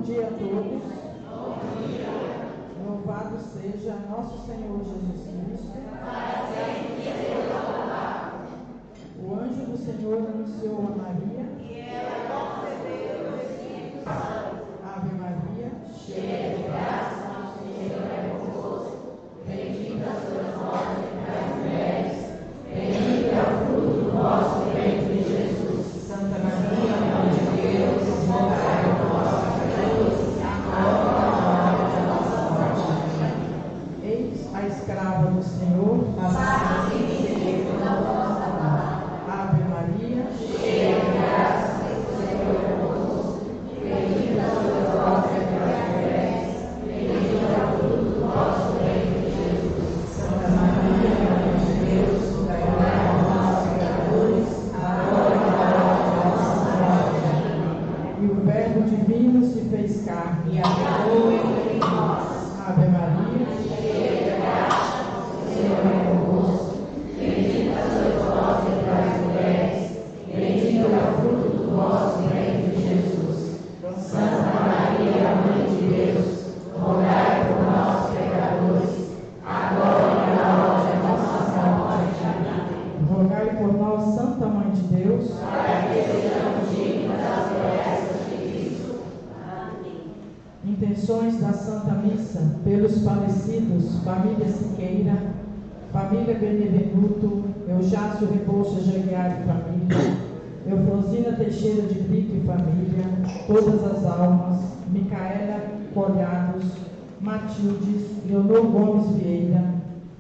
dia a todos. Louvado seja nosso Senhor Jesus Cristo. O anjo do Senhor anunciou a Maria. E ela concebeu o Espírito Santo. Ave Maria, cheia de graça, o Senhor é convosco. Bendita sois vós entre as mulheres. Bendito é o fruto do vosso ventre, Jesus. Santa Maria, Mãe de Deus, rogai por nós, pecadores, agora e na hora da nossa morte. Eis a escrava do Senhor, faça-se segundo a vossa palavra. Ave Maria, cheia de graça, o Senhor é convosco. Bendita sois vós entre as mulheres. Bendito é o fruto do vosso ventre, Jesus. Santa Maria, Mãe de Deus, rogai por nós, pecadores, agora e na hora da nossa morte. E o Verbo divino se fez carne e habitou entre nós. Ave Maria, cheia de graça, o Senhor é convosco. Bendita sois vós entre as mulheres. Bendito é o fruto do vosso ventre, Jesus. Santa Maria, Mãe de Deus, rogai por nós, pecadores, agora e na hora da nossa morte. Amém. Rogai por nós, Santa Mãe de Deus, para que sejamos dignos das promessas de Cristo. Amém. Intenções da Santa Missa pelos falecidos: família Siqueira, família Benevenuto, Eujácio Rebouças Jaguiar e família, Eufrosina Teixeira de Brito e família, todas as almas, Micaela Colhados, Matildes, Leonor Gomes Vieira,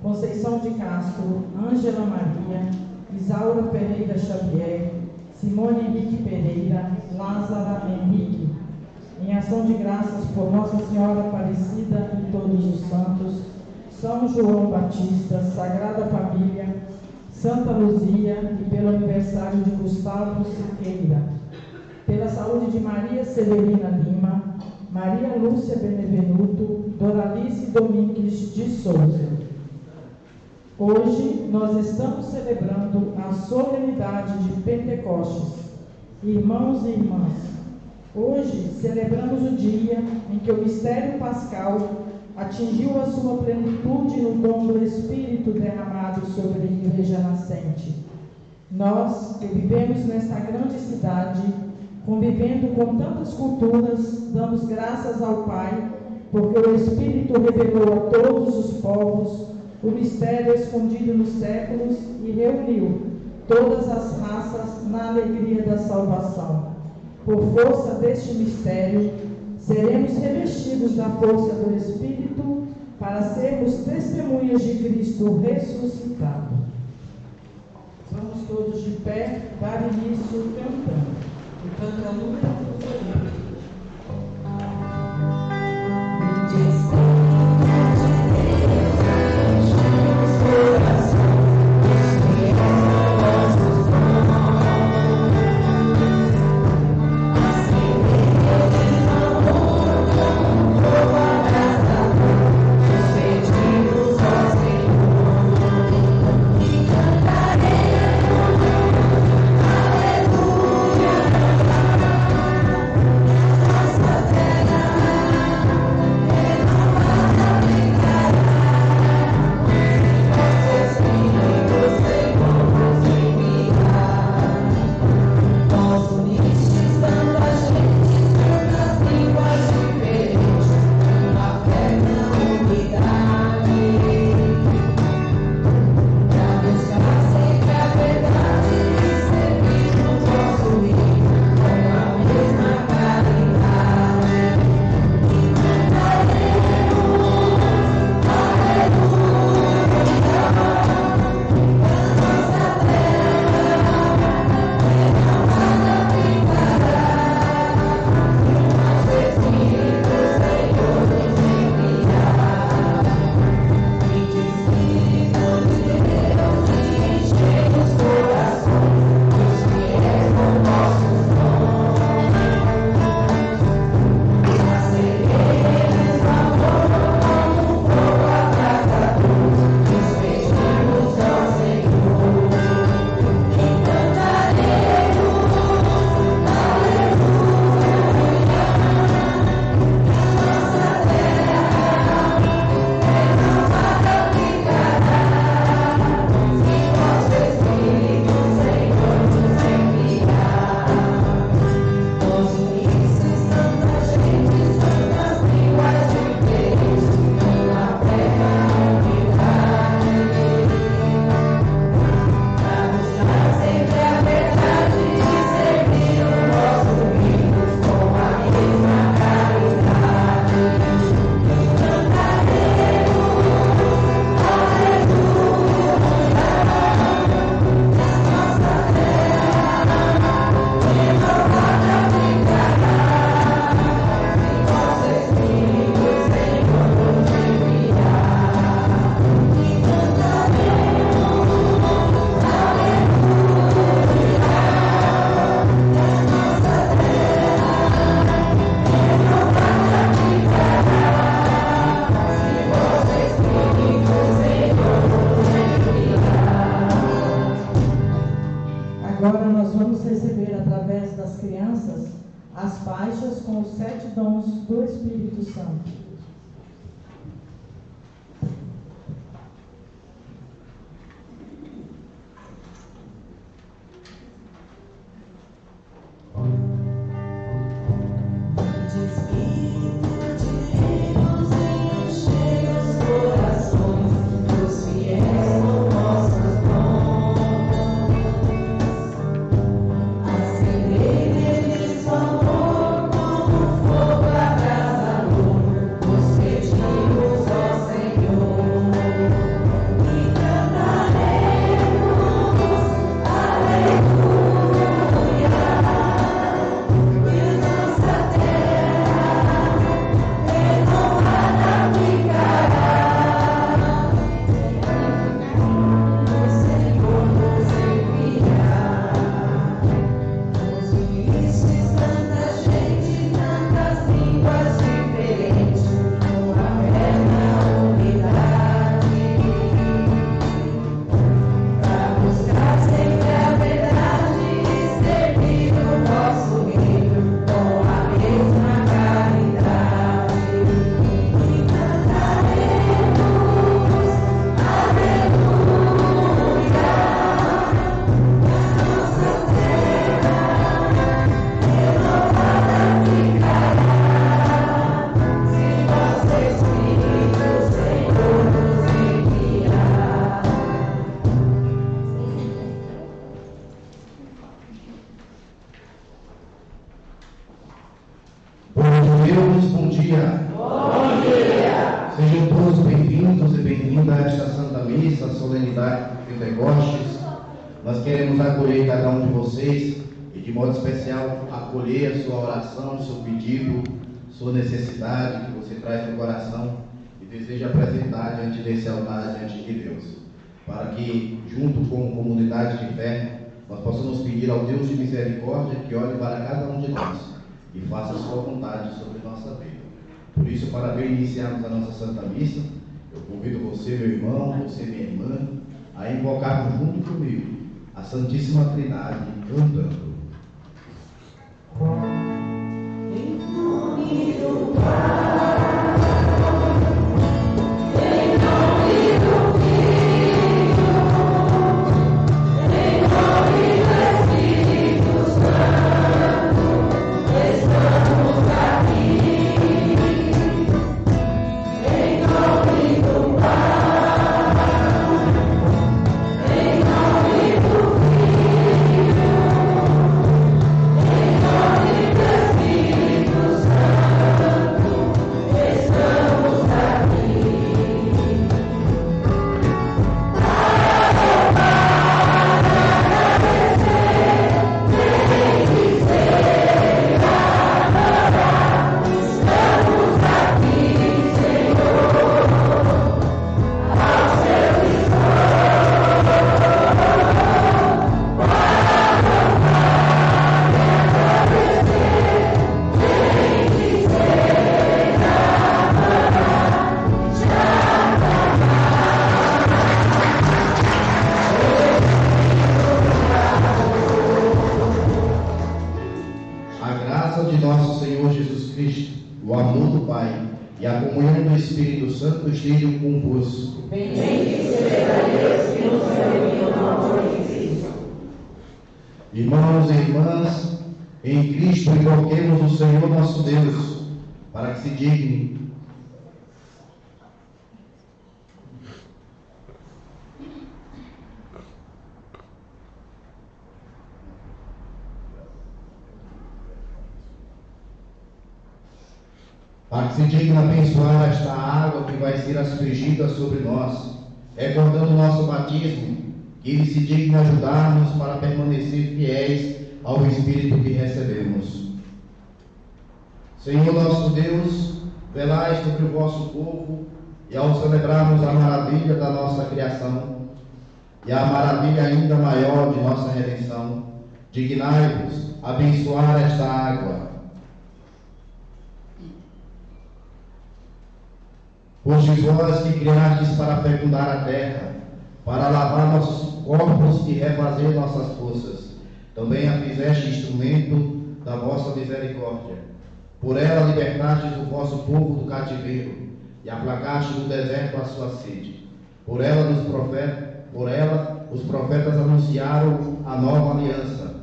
Conceição de Castro, Ângela Maria, Isaura Pereira Xavier, Simone Henrique Pereira, Lázara Henrique. Em ação de graças por Nossa Senhora Aparecida e todos os santos, São João Batista, Sagrada Família, Santa Luzia e pelo aniversário de Gustavo Siqueira, pela saúde de Maria Severina Lima, Maria Lúcia Benevenuto, Doralice Domingues de Souza. Hoje nós estamos celebrando a solenidade de Pentecostes. Irmãos e irmãs, hoje celebramos o dia em que o mistério pascal atingiu a sua plenitude no dom do Espírito derramado sobre a Igreja nascente. Nós, que vivemos nesta grande cidade, convivendo com tantas culturas, damos graças ao Pai, porque o Espírito revelou a todos os povos o mistério escondido nos séculos e reuniu todas as raças na alegria da salvação. Por força deste mistério, seremos revestidos da força do Espírito para sermos testemunhas de Cristo ressuscitado. Vamos todos de pé dar início cantando. O canto é número 1. Aleluia. nós vamos receber através das crianças as faixas com os 7 dons do Espírito Santo. Acolher a sua oração, o seu pedido, sua necessidade que você traz no coração e deseja apresentar diante desse altar, diante de Deus, para que, junto com a comunidade de fé, nós possamos pedir ao Deus de misericórdia que olhe para cada um de nós e faça a sua vontade sobre nossa vida. Por isso, para bem iniciarmos a nossa Santa Missa, eu convido você, meu irmão, você, minha irmã, a invocarmos junto comigo a Santíssima Trindade, cantando. Em nome do Pai, em nome do Filho, em nome do Espírito Santo, estamos aqui. Em nome do Pai, em nome do Filho, em nome do Espírito Santo, estamos aqui. A graça de nosso Senhor Jesus Cristo, o amor do Pai e a comunhão do Espírito Santo estejam convosco. Bendito seja Deus que nos reuniu no amor de Cristo. Irmãos e irmãs, em Cristo invoquemos o Senhor nosso Deus, para que se digne abençoar esta água que vai ser aspergida sobre nós, recordando o nosso batismo, que Ele se digne ajudar-nos para permanecer fiéis ao Espírito que recebemos. Senhor nosso Deus, velai sobre o vosso povo, e ao celebrarmos a maravilha da nossa criação, e a maravilha ainda maior de nossa redenção, dignai-vos abençoar esta água. Fostes vós que criastes para fecundar a terra, para lavar nossos corpos e refazer nossas forças. Também a fizeste instrumento da vossa misericórdia. Por ela libertastes o vosso povo do cativeiro e aplacaste no deserto a sua sede. Por ela os profetas anunciaram a nova aliança,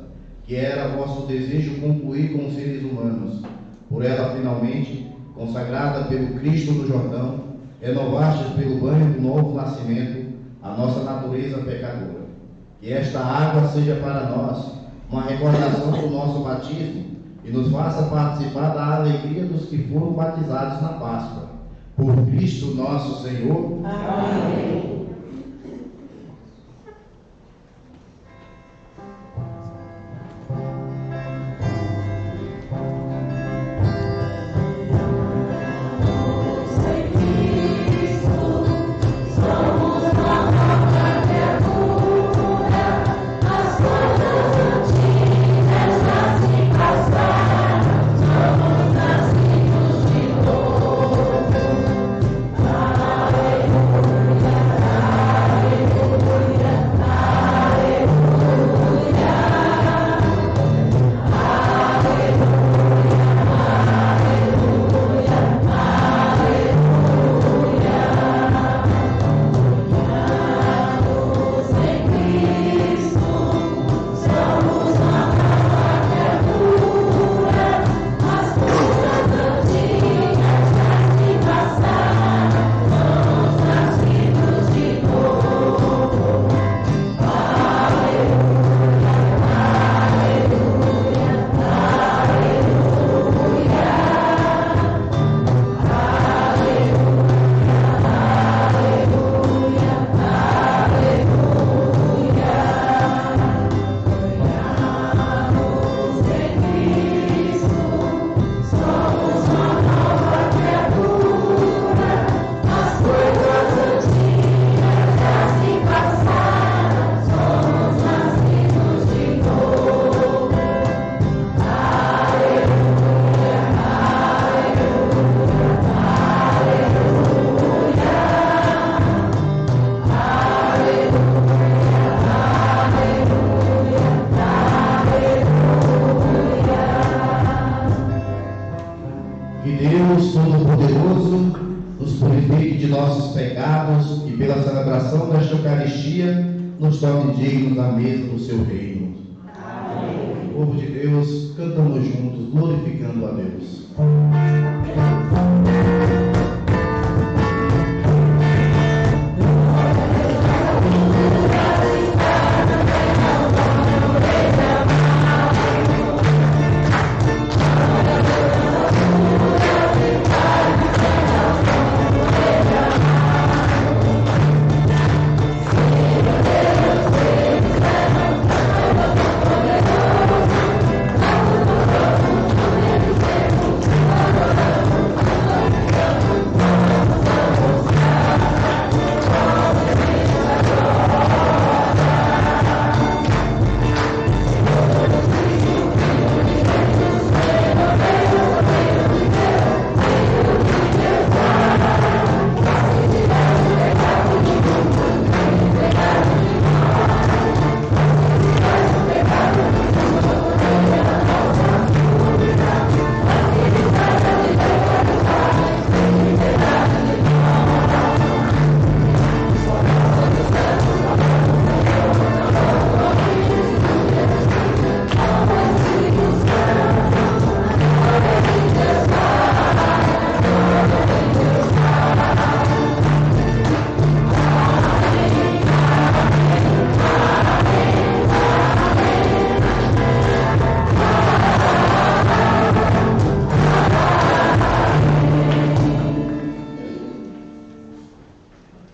que era vosso desejo concluir com os seres humanos. Por ela, finalmente, consagrada pelo Cristo no Jordão, renovastes pelo banho do novo nascimento a nossa natureza pecadora. Que esta água seja para nós uma recordação do nosso batismo e nos faça participar da alegria dos que foram batizados na Páscoa. Por Cristo nosso Senhor. Amém. Nos torne dignos da mesa do seu reino. Amém. Povo de Deus, cantamos juntos, glorificando a Deus.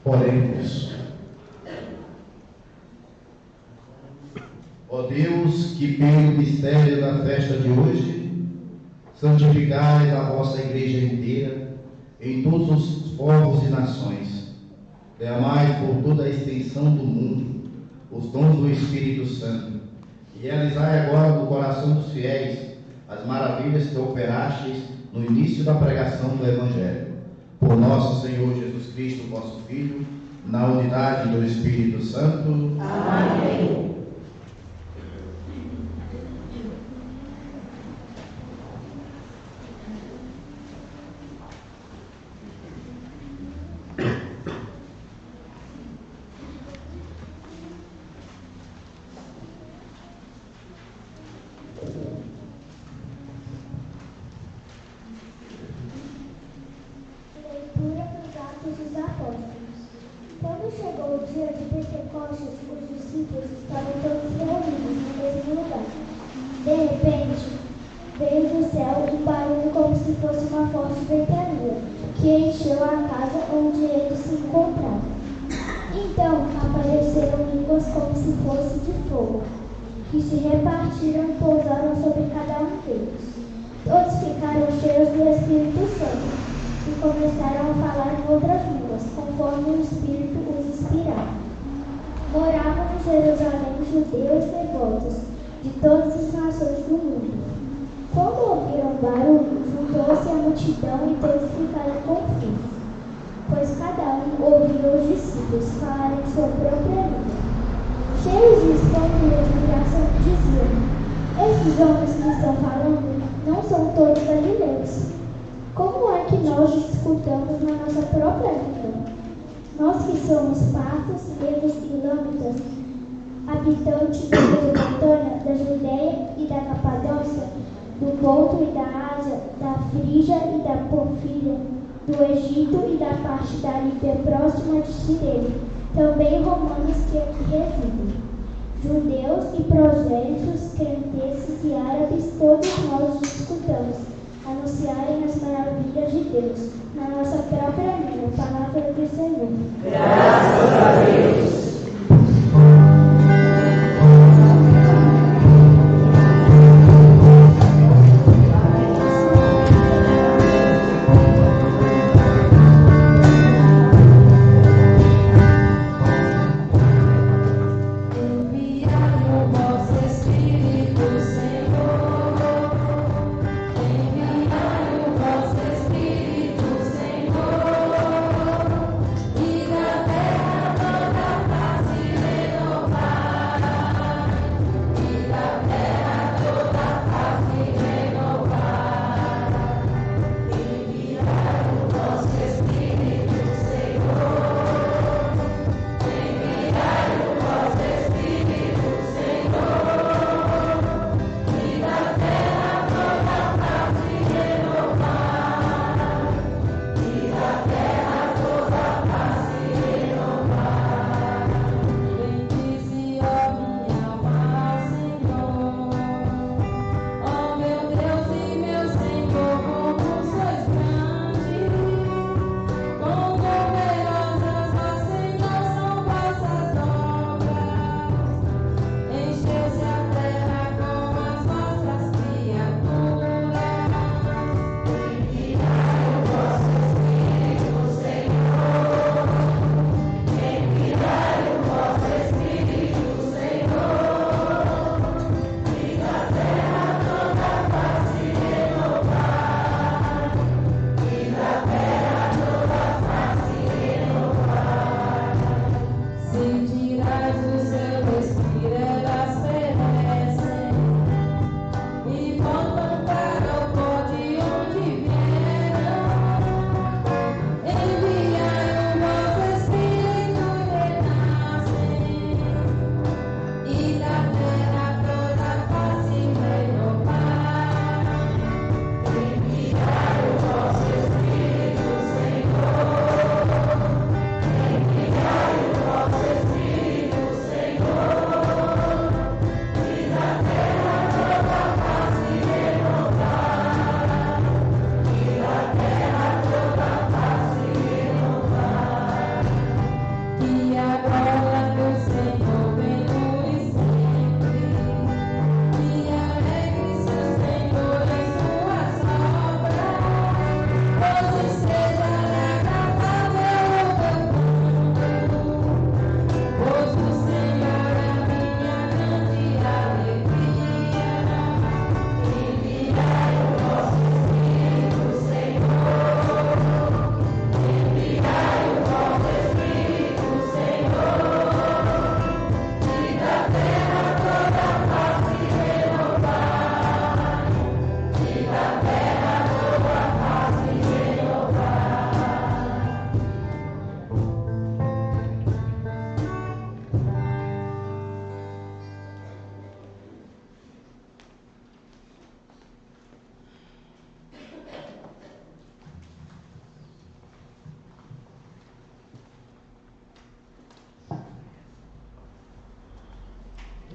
Oremos. Ó Deus, que pelo mistério da festa de hoje, santificais a vossa igreja inteira, em todos os povos e nações, derramai por toda a extensão do mundo os dons do Espírito Santo, e realizai agora no coração dos fiéis as maravilhas que operastes no início da pregação do Evangelho. Por nosso Senhor Jesus Cristo, vosso Filho, na unidade do Espírito Santo. Amém. noite, os discípulos estavam todos reunidos no mesmo lugar. De repente, veio do céu um barulho como se fosse uma forte ventania, que encheu a casa onde eles se encontravam. Então apareceram línguas como se fosse de fogo, que se repartiram e pousaram sobre cada um deles. Todos ficaram cheios do Espírito Santo e começaram a falar em outras línguas, conforme o Espírito os inspirava. Moravam em Jerusalém judeus devotos de todas as nações do mundo. Quando ouviram o barulho, juntou-se a multidão e todos ficaram confusos, pois cada um ouvia os discípulos falarem em sua própria língua. Cheios de escândalo e admiração, diziam: esses homens que estão falando não são todos galileus. Como é que nós os escutamos na nossa própria língua? Nós que somos partos, medos e lâmitas, habitantes da Mesopotâmia, da Judeia e da Capadócia, do Ponto e da Ásia, da Frígia e da Panfilha, do Egito e da parte da Líbia próxima de Cirene, também romanos que aqui residem, judeus e prosélitos, crenteces e árabes, todos nós os escutamos anunciarem as maravilhas de Deus na nossa própria língua, palavra do Senhor. Graças a Deus. E da terra toda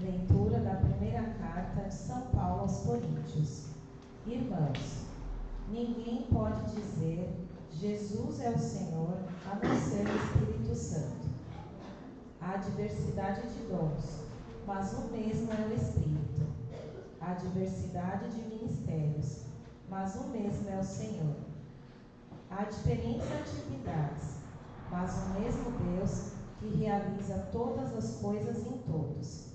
Leitura da primeira carta de São Paulo aos Coríntios. Irmãos, ninguém pode dizer Jesus é o Senhor a não ser o Espírito Santo. Há diversidade de dons, mas o mesmo é o Espírito. Há diversidade de ministérios, mas o mesmo é o Senhor. Há diferentes atividades, mas o mesmo Deus que realiza todas as coisas em todos.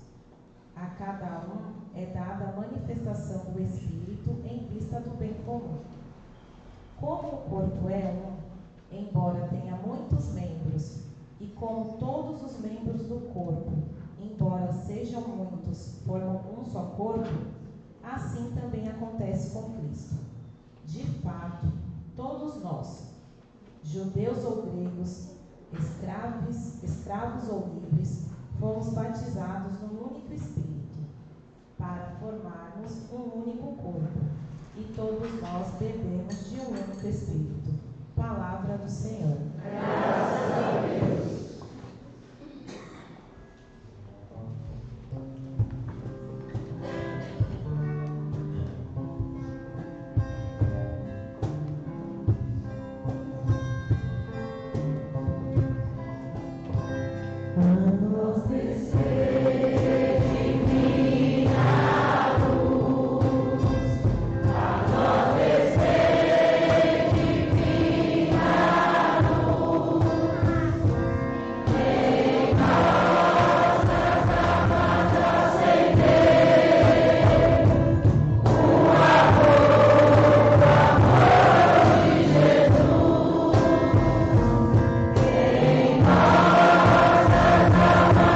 A cada um é dada a manifestação do Espírito em vista do bem comum. Como o corpo é um, embora tenha muitos membros, e como todos os membros do corpo, embora sejam muitos, formam um só corpo, assim também acontece com Cristo. De fato, todos nós, judeus ou gregos, escravos ou livres, fomos batizados num único Espírito, para formarmos um único corpo, e todos nós bebemos de um único Espírito. Palavra do Senhor. Graças a Deus. Em nós as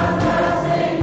amadas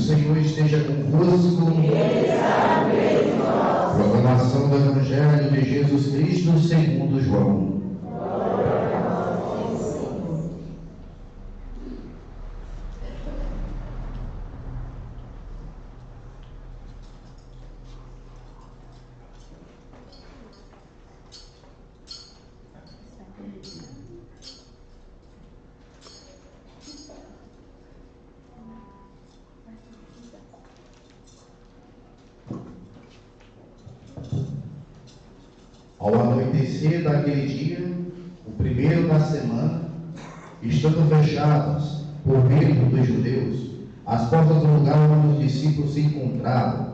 Senhor esteja convosco. Proclamação do Evangelho de Jesus Cristo segundo João. Ao anoitecer daquele dia, o primeiro da semana, estando fechadas por medo dos judeus as portas do lugar onde os discípulos se encontravam,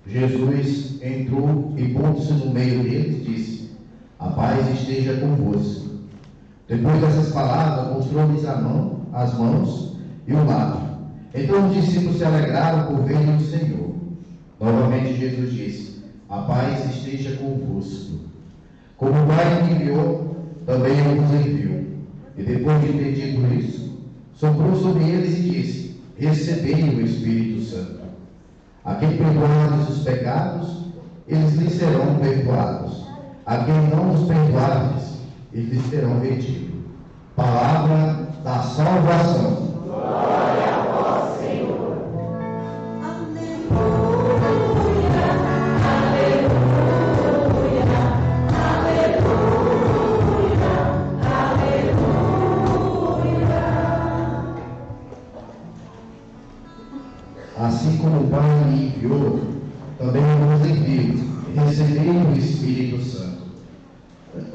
Jesus entrou e, pondo-se no meio deles, disse: a paz esteja convosco. Depois dessas palavras, mostrou-lhes as mãos e o lado. Então os discípulos se alegraram por verem o Senhor. Novamente Jesus disse: a paz esteja convosco. Como o Pai me enviou, também eu vos envio. E depois de ter dito isso, soprou sobre eles e disse: recebei o Espírito Santo. A quem perdoardes os pecados, eles lhes serão perdoados. A quem não os perdoardes, eles lhes serão retidos. Palavra da salvação. Glória a vós, Senhor. Assim como o Pai me enviou, também eu vos envio. Recebei o Espírito Santo.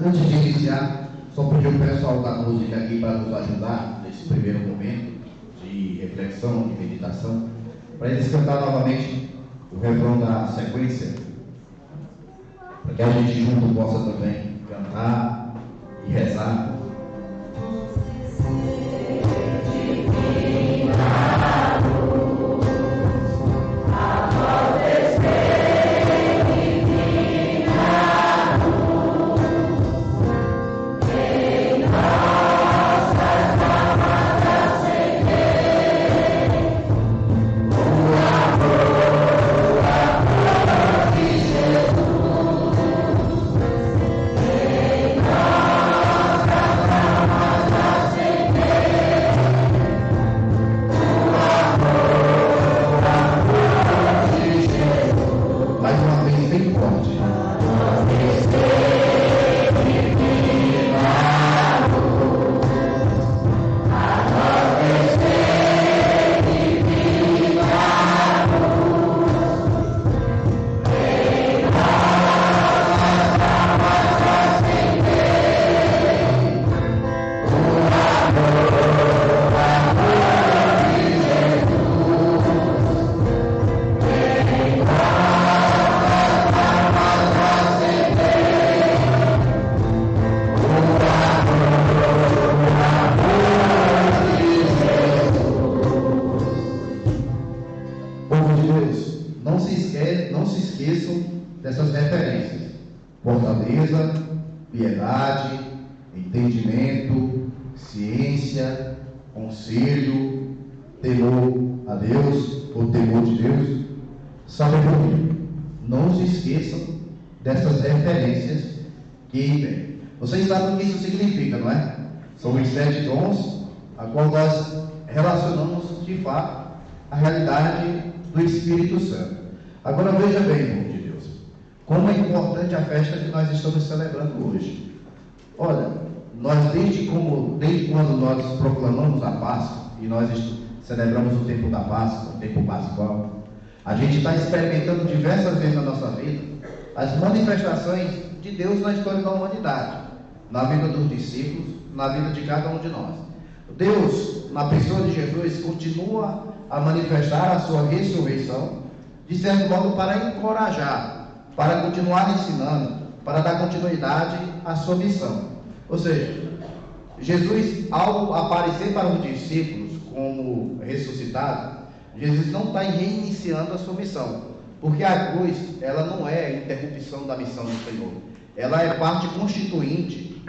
Antes de iniciar, só pedir o pessoal da música aqui para nos ajudar nesse primeiro momento de reflexão, de meditação, para eles cantar novamente o refrão da sequência, para que a gente junto possa também cantar e rezar. Dessas referências: fortaleza, piedade, entendimento, ciência, conselho, temor a Deus, ou temor de Deus, sabedoria. Não se esqueçam dessas referências que tem. Vocês sabem o que isso significa, não é? São os 7 dons, a qual nós relacionamos de fato a realidade do Espírito Santo. Agora veja bem, como é importante a festa que nós estamos celebrando hoje. Olha, nós desde quando nós proclamamos a Páscoa, e nós celebramos o tempo da Páscoa, o tempo pascual, a gente está experimentando diversas vezes na nossa vida as manifestações de Deus na história da humanidade, na vida dos discípulos, na vida de cada um de nós. Deus, na pessoa de Jesus, continua a manifestar a sua ressurreição, de certo modo para encorajar, para continuar ensinando, para dar continuidade à sua missão. Ou seja, Jesus, ao aparecer para os discípulos como ressuscitado, Jesus não está reiniciando a sua missão, porque a cruz, ela não é a interrupção da missão do Senhor, ela é parte constituinte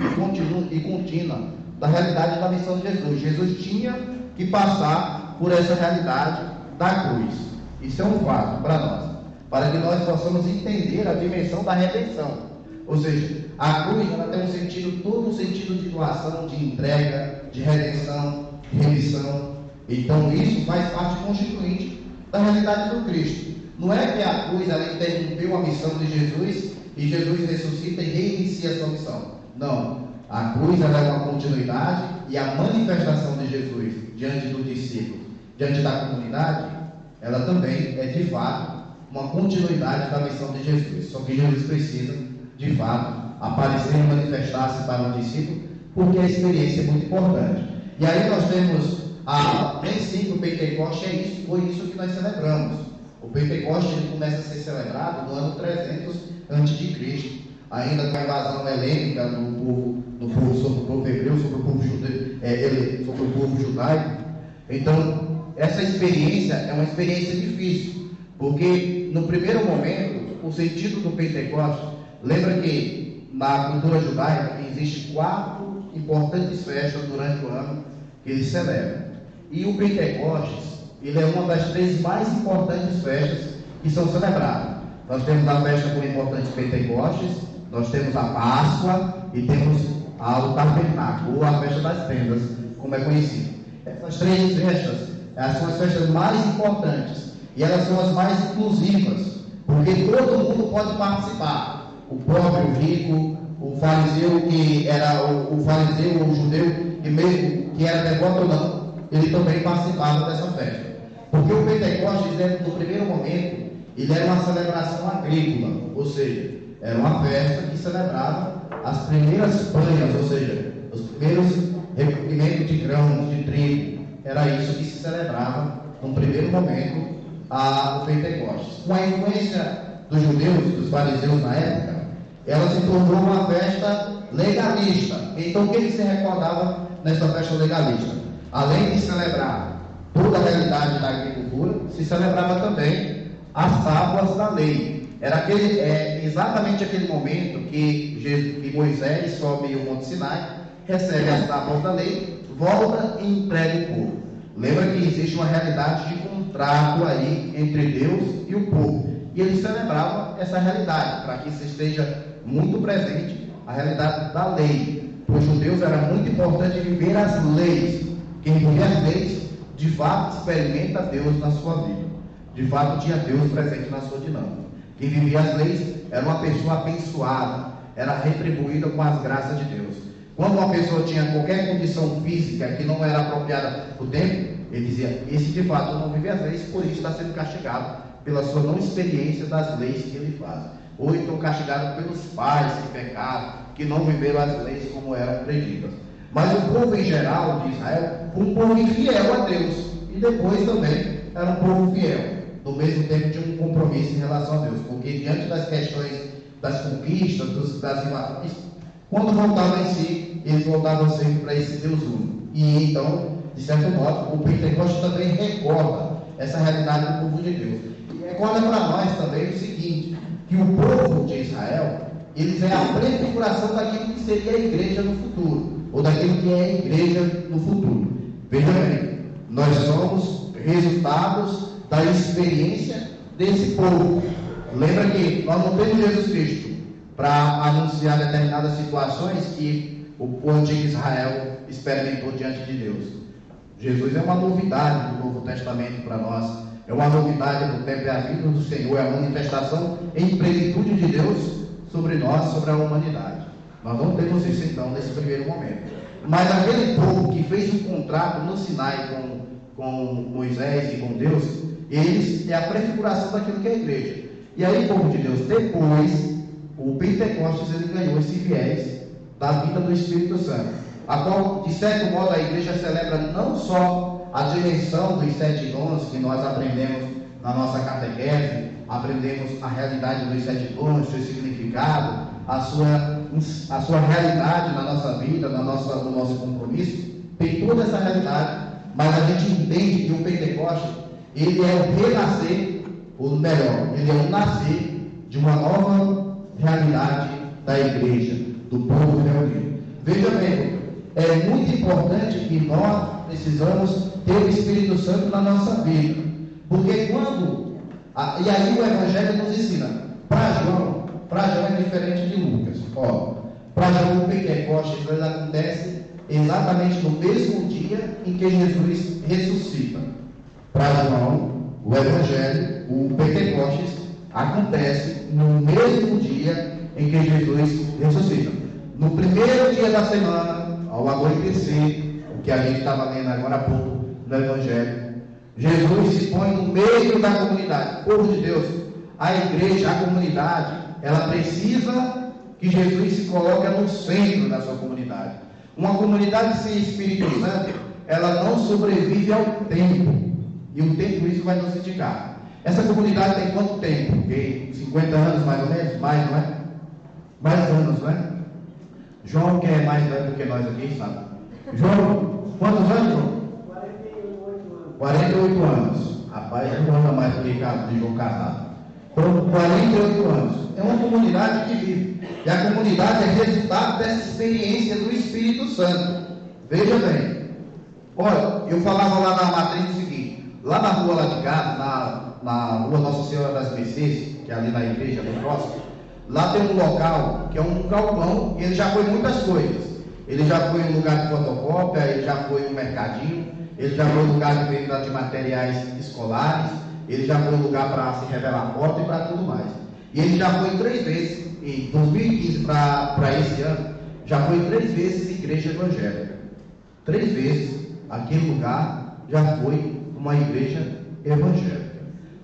e contínua da realidade da missão de Jesus. Jesus tinha que passar por essa realidade da cruz. Isso é um fato para nós, para que nós possamos entender a dimensão da redenção. Ou seja, a cruz ela tem um sentido, todo um sentido de doação, de entrega, de redenção, de remissão. Então isso faz parte constituinte da realidade do Cristo. Não é que a cruz ela interrompeu a missão de Jesus e Jesus ressuscita e reinicia a sua missão. Não. A cruz ela é uma continuidade e a manifestação de Jesus diante dos discípulos, diante da comunidade, ela também é de fato uma continuidade da missão de Jesus. Só que Jesus precisa, de fato, aparecer e manifestar-se para o discípulo, porque a experiência é muito importante. E aí nós temos nem sempre o Pentecoste foi isso que nós celebramos. O Pentecoste ele começa a ser celebrado no ano 300 a.C., ainda com a invasão helênica sobre o povo hebreu, sobre o povo judaico. Então, essa experiência é uma experiência difícil, porque no primeiro momento, o sentido do Pentecoste, lembra que na cultura judaica existem 4 importantes festas durante o ano que eles celebram. E o Pentecostes, ele é uma das 3 mais importantes festas que são celebradas. Nós temos a festa por importante Pentecostes, nós temos a Páscoa e temos o Tabernáculo, ou a festa das tendas, como é conhecido. Essas 3 festas são as festas mais importantes e elas são as mais inclusivas, porque todo mundo pode participar. O pobre, o rico, o fariseu que era o fariseu ou o judeu, e mesmo que era devoto ou não, ele também participava dessa festa. Porque o Pentecostes, no primeiro momento, ele era uma celebração agrícola, ou seja, era uma festa que celebrava as primeiras panhas, ou seja, os primeiros recolhimentos de grãos, de trigo. Era isso que se celebrava no primeiro momento o Pentecostes. Com a influência dos judeus, dos fariseus na época, ela se tornou uma festa legalista. Então o que se recordava nessa festa legalista? Além de celebrar toda a realidade da agricultura, se celebrava também as tábuas da lei. Era exatamente aquele momento que Moisés sobe o Monte Sinai, recebe as tábuas da lei, volta e entrega o povo. Lembra que existe uma realidade de contrato aí entre Deus e o povo. E ele celebrava essa realidade, para que isso esteja muito presente, a realidade da lei. Para os judeus era muito importante viver as leis. Quem vive as leis, de fato, experimenta Deus na sua vida. De fato, tinha Deus presente na sua dinâmica. Quem vivia as leis era uma pessoa abençoada, era retribuída com as graças de Deus. Quando uma pessoa tinha qualquer condição física que não era apropriada para o tempo, ele dizia, esse de fato não vive as leis, por isso está sendo castigado pela sua não experiência das leis que ele faz. Ou então castigado pelos pais que pecaram, que não viveram as leis como eram preditas. Mas o povo em geral de Israel foi um povo infiel a Deus, e depois também era um povo fiel, no mesmo tempo de um compromisso em relação a Deus, porque diante das questões das conquistas, das invasões, quando voltavam em si, eles voltavam sempre para esse Deus único. E então, de certo modo, o Pentecostes também recorda essa realidade do povo de Deus. E recorda para nós também o seguinte, que o povo de Israel, eles é a prefiguração daquilo que seria a igreja no futuro, ou daquilo que é a igreja no futuro. Veja bem, nós somos resultados da experiência desse povo. Lembra que nós não temos Jesus Cristo para anunciar determinadas situações que o antigo Israel experimentou diante de Deus. Jesus é uma novidade do Novo Testamento para nós, é uma novidade do tempo e a vida do Senhor, é a manifestação em plenitude de Deus sobre nós, sobre a humanidade. Nós não temos isso então nesse primeiro momento. Mas aquele povo que fez um contrato no Sinai com Moisés e com Deus, eles é a prefiguração daquilo que é a igreja. E aí, povo de Deus, depois, o Pentecostes ele ganhou esse viés da vida do Espírito Santo, a qual, de certo modo, a igreja celebra não só a dimensão dos 7 dons que nós aprendemos na nossa catequese, aprendemos a realidade dos 7 dons, seu significado, a sua realidade na nossa vida, no nosso compromisso, tem toda essa realidade, mas a gente entende que o Pentecostes, ele é o renascer, ou melhor, ele é o nascer de uma nova realidade da igreja, do povo reunido. Veja bem, é muito importante que nós precisamos ter o Espírito Santo na nossa vida, Porque quando... e aí o Evangelho nos ensina, para João é diferente de Lucas. Para João o Pentecostes ele acontece exatamente no mesmo dia em que Jesus ressuscita. Para João, o Evangelho, o Pentecostes, acontece no mesmo dia em que Jesus ressuscita. No primeiro dia da semana, ao anoitecer, o que a gente estava lendo agora há pouco no Evangelho, Jesus se põe no meio da comunidade. Povo de Deus, a igreja, a comunidade, ela precisa que Jesus se coloque no centro da sua comunidade. Uma comunidade sem Espírito Santo, ela não sobrevive ao tempo. E o tempo isso vai nos indicar. Essa comunidade tem quanto tempo? Okay? 50 anos mais ou menos? Mais, não é? Mais anos, não é? João, que é mais velho do que nós aqui, sabe? João, quantos anos, João? 48 anos. Rapaz, não anda mais do que de João casado. Então, 48 anos. É uma comunidade que vive. E a comunidade é resultado dessa experiência do Espírito Santo. Veja bem. Olha, eu falava lá na matriz o seguinte. Lá na rua lá de casa, na rua Nossa Senhora das Mercês, que é ali na igreja, no próximo, lá tem um local, que é um galpão, e ele já foi muitas coisas. Ele já foi um lugar de fotocópia, ele já foi um mercadinho, ele já foi um lugar de venda de materiais escolares, ele já foi um lugar para se revelar foto e para tudo mais. E ele já foi 3 vezes, em 2015 para esse ano, já foi 3 vezes igreja evangélica. 3 vezes aquele lugar já foi uma igreja evangélica.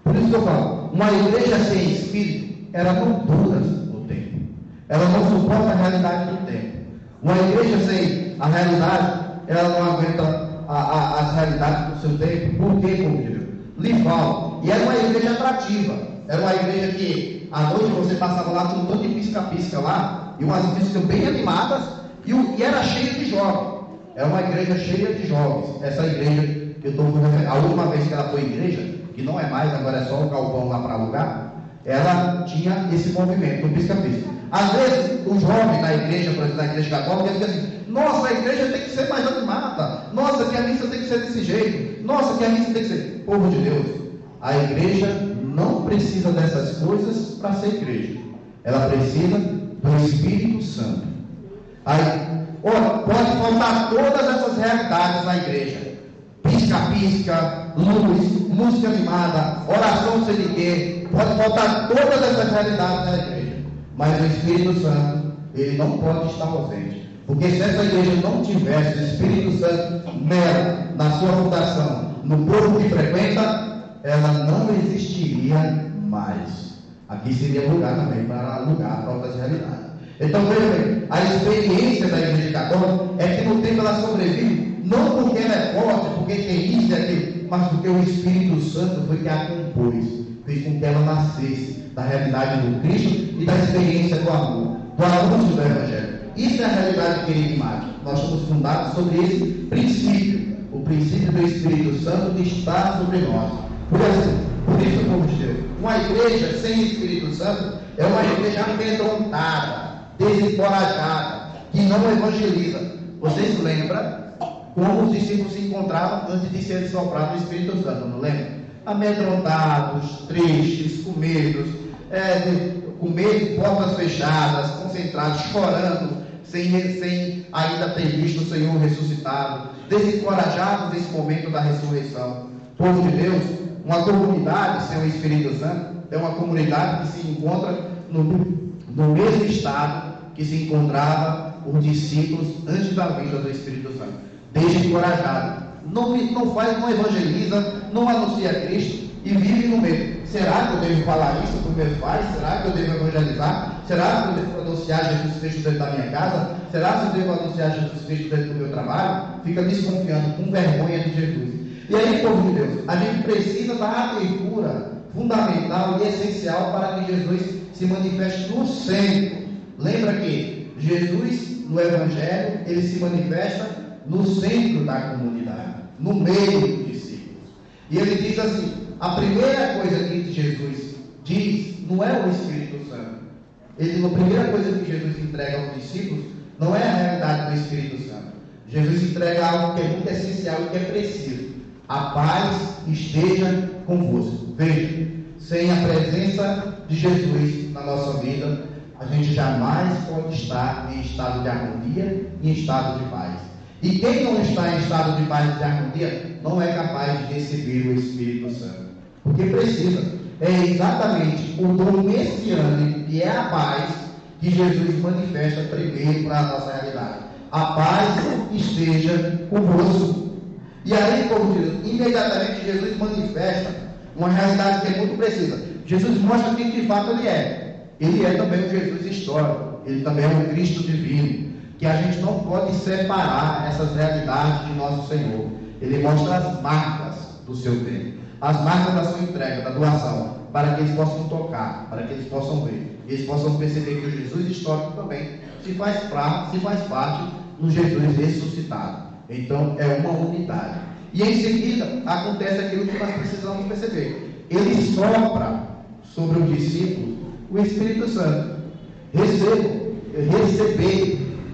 Por isso que eu falo, uma igreja sem espírito, ela não dura no tempo. Ela não suporta a realidade do tempo. Uma igreja sem a realidade, ela não aguenta as realidades do seu tempo. Por quê, como diz? Lival. E era uma igreja atrativa. Era uma igreja que à noite você passava lá com um monte de pisca-pisca lá, e umas piscas bem animadas, e era cheia de jovens. Era uma igreja cheia de jovens. Essa igreja que eu estou falando, a última vez que ela foi igreja, que não é mais, agora é só o galpão lá para alugar, ela tinha esse movimento do pisca-pisca. Às vezes, o jovem da igreja, por exemplo, da igreja católica, ele diz assim: nossa, a igreja tem que ser mais animada, nossa, que a missa tem que ser desse jeito, nossa, que a missa tem que ser. Povo de Deus, a igreja não precisa dessas coisas para ser igreja, ela precisa do Espírito Santo. Aí, pode faltar todas essas realidades na igreja: pisca-pisca, luz, música animada, oração sem ninguém. Pode faltar todas essas realidades na igreja, mas o Espírito Santo, ele não pode estar ausente. Porque se essa igreja não tivesse o Espírito Santo nela, na sua fundação, no povo que frequenta, ela não existiria mais. Aqui seria lugar também para alugar para outras realidades. Então, veja bem, a experiência da igreja católica é que no tempo ela sobrevive, não porque ela é forte, porque tem isso e aquilo, mas porque o Espírito Santo foi que a compôs, fez com que ela nascesse da realidade do Cristo e da experiência do amor, do anúncio do Evangelho. Isso é a realidade, querido irmão. Nós somos fundados sobre esse princípio, o princípio do Espírito Santo que está sobre nós. Por isso, povo de Deus, uma igreja sem Espírito Santo é uma igreja amedrontada, desencorajada, que não evangeliza. Vocês lembram como os discípulos se encontravam antes de serem soprados do Espírito Santo, não lembram? Amedrontados, tristes, com medo, portas fechadas, concentrados, chorando, sem ainda ter visto o Senhor ressuscitado, desencorajados nesse momento da ressurreição. Povo de Deus, uma comunidade sem o Espírito Santo é uma comunidade que se encontra no mesmo estado que se encontrava os discípulos antes da vinda do Espírito Santo. Desencorajado, não evangeliza, não anuncia Cristo e vive no meio. Será que eu devo falar isso para os meus pais? Será que eu devo evangelizar? Será que eu devo anunciar Jesus Cristo dentro da minha casa? Será que eu devo anunciar Jesus Cristo dentro do meu trabalho? Fica desconfiando, com vergonha de Jesus. E aí, povo de Deus, a gente precisa da abertura fundamental e essencial para que Jesus se manifeste no centro. Lembra que Jesus, no Evangelho, ele se manifesta no centro da comunidade, no meio dos discípulos. E ele diz assim: a primeira coisa que Jesus diz não é o Espírito Santo. A primeira coisa que Jesus entrega aos discípulos não é a realidade do Espírito Santo. Jesus entrega algo que é muito essencial e que é preciso: a paz esteja convosco. Veja, sem a presença de Jesus na nossa vida, a gente jamais pode estar em estado de harmonia e em estado de paz. E quem não está em estado de paz e de harmonia, não é capaz de receber o Espírito Santo. Porque precisa. É exatamente o dom messiânico, que é a paz, que Jesus manifesta primeiro para a nossa realidade. A paz esteja convosco. E aí, como diz, imediatamente Jesus manifesta uma realidade que é muito precisa. Jesus mostra quem de fato ele é. Ele é também o Jesus histórico. Ele também é o Cristo divino. Que a gente não pode separar essas realidades de nosso Senhor. Ele mostra as marcas do seu tempo, as marcas da sua entrega, da doação, para que eles possam tocar, para que eles possam ver, eles possam perceber que o Jesus histórico também se faz parte do Jesus ressuscitado. Então é uma unidade. E em seguida acontece aquilo que nós precisamos perceber. Ele sopra sobre os discípulos o Espírito Santo. Receber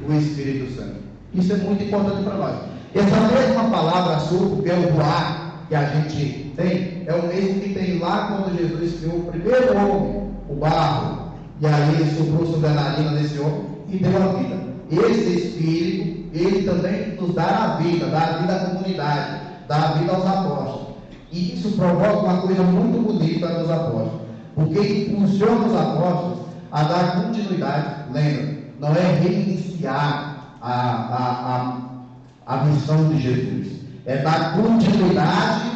o Espírito Santo. Isso é muito importante para nós. Essa mesma palavra sopro, que é o voar que a gente tem, é o mesmo que tem lá quando Jesus criou o primeiro homem, o barro, e aí ele soprou sobre a narina desse homem e deu a vida. Esse Espírito, ele também nos dá a vida à comunidade, dá a vida aos apóstolos. E isso provoca uma coisa muito bonita nos apóstolos, porque impulsiona os apóstolos a dar continuidade. Lembra, não é reiniciar a missão de Jesus, é dar continuidade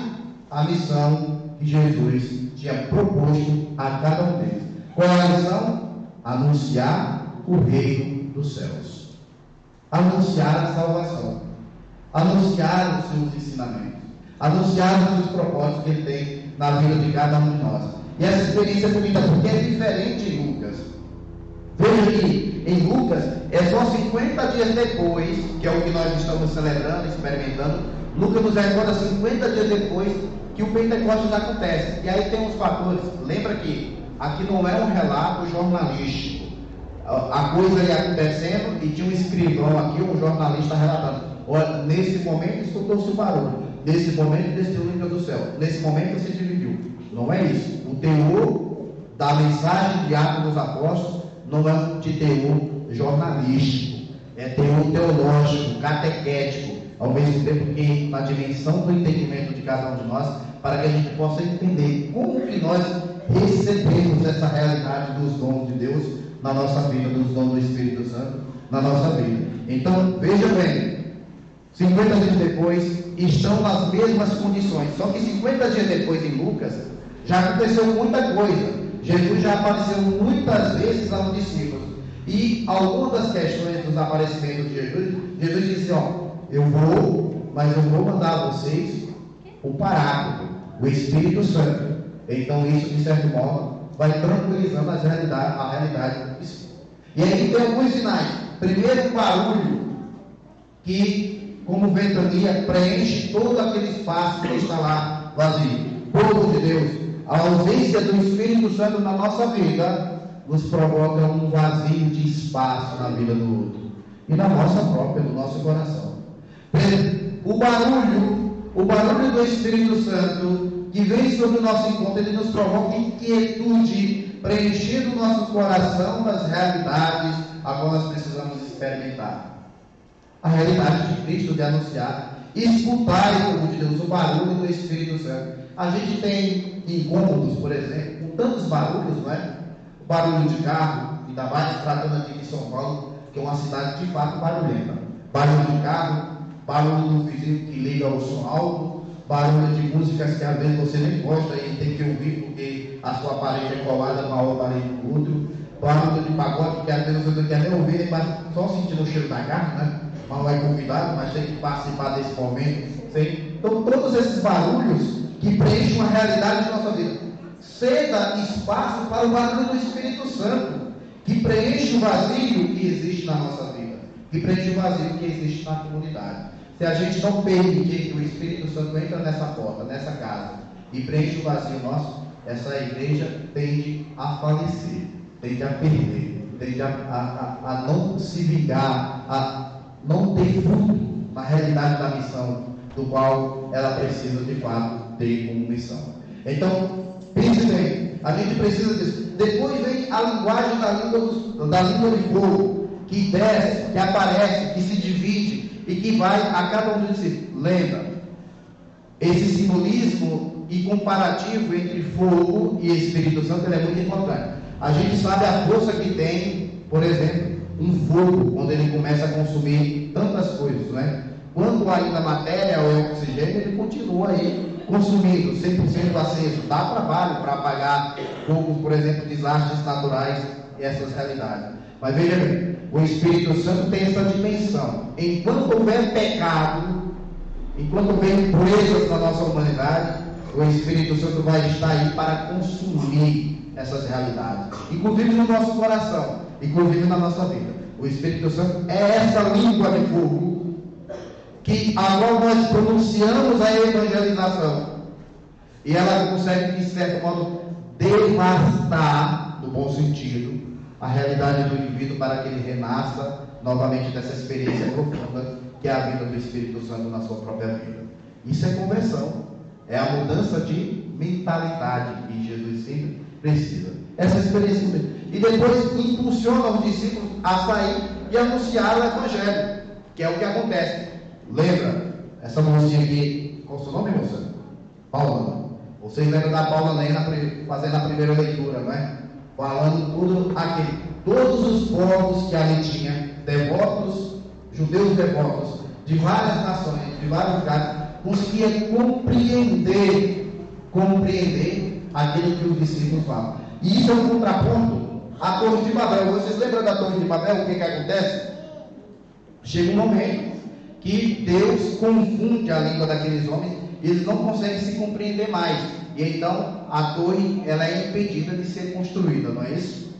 à missão que Jesus tinha proposto a cada um deles. Qual é a missão? Anunciar o reino dos céus, anunciar a salvação, anunciar os seus ensinamentos, anunciar os seus propósitos que ele tem na vida de cada um de nós. E essa experiência é bonita porque é diferente em Lucas. Veja que em Lucas é só 50 dias depois, que é o que nós estamos celebrando, experimentando. Lucas nos recorda 50 dias depois que o Pentecostes acontece. E aí tem uns fatores. Lembra que aqui não é um relato jornalístico. A coisa ia acontecendo e tinha um escrivão aqui, um jornalista relatando. Olha, nesse momento escutou-se o barulho. Nesse momento desceu o língua do céu. Nesse momento se dividiu. Não é isso. O teor da mensagem de Atos dos Apóstolos não é de teor jornalístico, é teor teológico, catequético, ao mesmo tempo que na dimensão do entendimento de cada um de nós, para que a gente possa entender como que nós recebemos essa realidade dos dons de Deus na nossa vida, dos dons do Espírito Santo na nossa vida. Então, veja bem, 50 dias depois, estão nas mesmas condições, só que 50 dias depois em Lucas, já aconteceu muita coisa. Jesus já apareceu muitas vezes aos discípulos. E algumas das questões dos aparecimentos de Jesus disse, eu vou, mas eu vou mandar a vocês o Paráclito, o Espírito Santo. Então isso, de certo modo, vai tranquilizando a realidade. E aí tem alguns sinais. Primeiro, um barulho que, como ventania, preenche todo aquele espaço que está lá vazio. Povo de Deus, a ausência do Espírito Santo na nossa vida nos provoca um vazio de espaço na vida do outro e na nossa própria, no nosso coração. O barulho do Espírito Santo que vem sobre o nosso encontro, ele nos provoca inquietude, preenchendo o nosso coração das realidades a qual nós precisamos experimentar. A realidade de Cristo, de anunciar, escutar, como de Deus, o barulho do Espírito Santo. A gente tem incômodos, por exemplo, com tantos barulhos, não é? O barulho de carro, ainda mais tratando aqui de São Paulo, que é uma cidade de fato barulhenta. Barulho de carro, barulho do vizinho que liga o som alto, barulho de músicas que às vezes você nem gosta e tem que ouvir porque a sua parede é colada com a outra parede do outro, barulho de pagode que às vezes você não quer nem ouvir, mas só sentindo o cheiro da carne, né? Mas não é convidado, mas tem que participar desse momento. Então todos esses barulhos que preenchem uma realidade de nossa vida, ceda espaço para o barulho do Espírito Santo, que preenche o vazio que existe na nossa vida, que preenche o vazio que existe na comunidade. Se a gente não permitir que o Espírito Santo entre nessa porta, nessa casa, e preenche o vazio nosso, essa igreja tende a falecer, tende a perder, tende a não se vingar, a não ter fruto na realidade da missão, do qual ela precisa de fato ter como missão. Então, pense bem, a gente precisa disso. Depois vem a linguagem da língua de fogo, que desce, que aparece, que se divide e que vai a cada um de si. Lembra, esse simbolismo e comparativo entre fogo e Espírito Santo ele é muito importante. A gente sabe a força que tem, por exemplo, um fogo, quando ele começa a consumir tantas coisas, né? Quando ainda a matéria ou o oxigênio, ele continua aí consumindo, 100% aceso. Dá trabalho para apagar fogos, por exemplo, desastres naturais e essas realidades. Mas veja bem, o Espírito Santo tem essa dimensão. Enquanto houver pecado, enquanto houver impurezas na nossa humanidade, o Espírito Santo vai estar aí para consumir essas realidades, inclusive no nosso coração, inclusive na nossa vida. O Espírito Santo é essa língua de fogo que a qual nós pronunciamos a evangelização, e ela consegue, de certo modo, devastar, no bom sentido, a realidade do indivíduo para que ele renasça novamente dessa experiência profunda que é a vida do Espírito Santo na sua própria vida. Isso é conversão, é a mudança de mentalidade que Jesus sempre precisa. Essa experiência. E depois impulsiona os discípulos a sair e anunciar o Evangelho, que é o que acontece. Lembra essa mocinha aqui? Qual é o seu nome, moça? Paula. Vocês lembram da Paula nem fazendo a primeira leitura, não é? Falando tudo aquilo. Todos os povos que ali tinha, devotos, judeus devotos, de várias nações, de vários lugares, conseguia compreender aquilo que os discípulos falam. E isso é um contraponto à Torre de Babel. Vocês lembram da Torre de Babel? O que acontece? Chega um momento que Deus confunde a língua daqueles homens, eles não conseguem se compreender mais, e então a torre ela é impedida de ser construída, não é isso?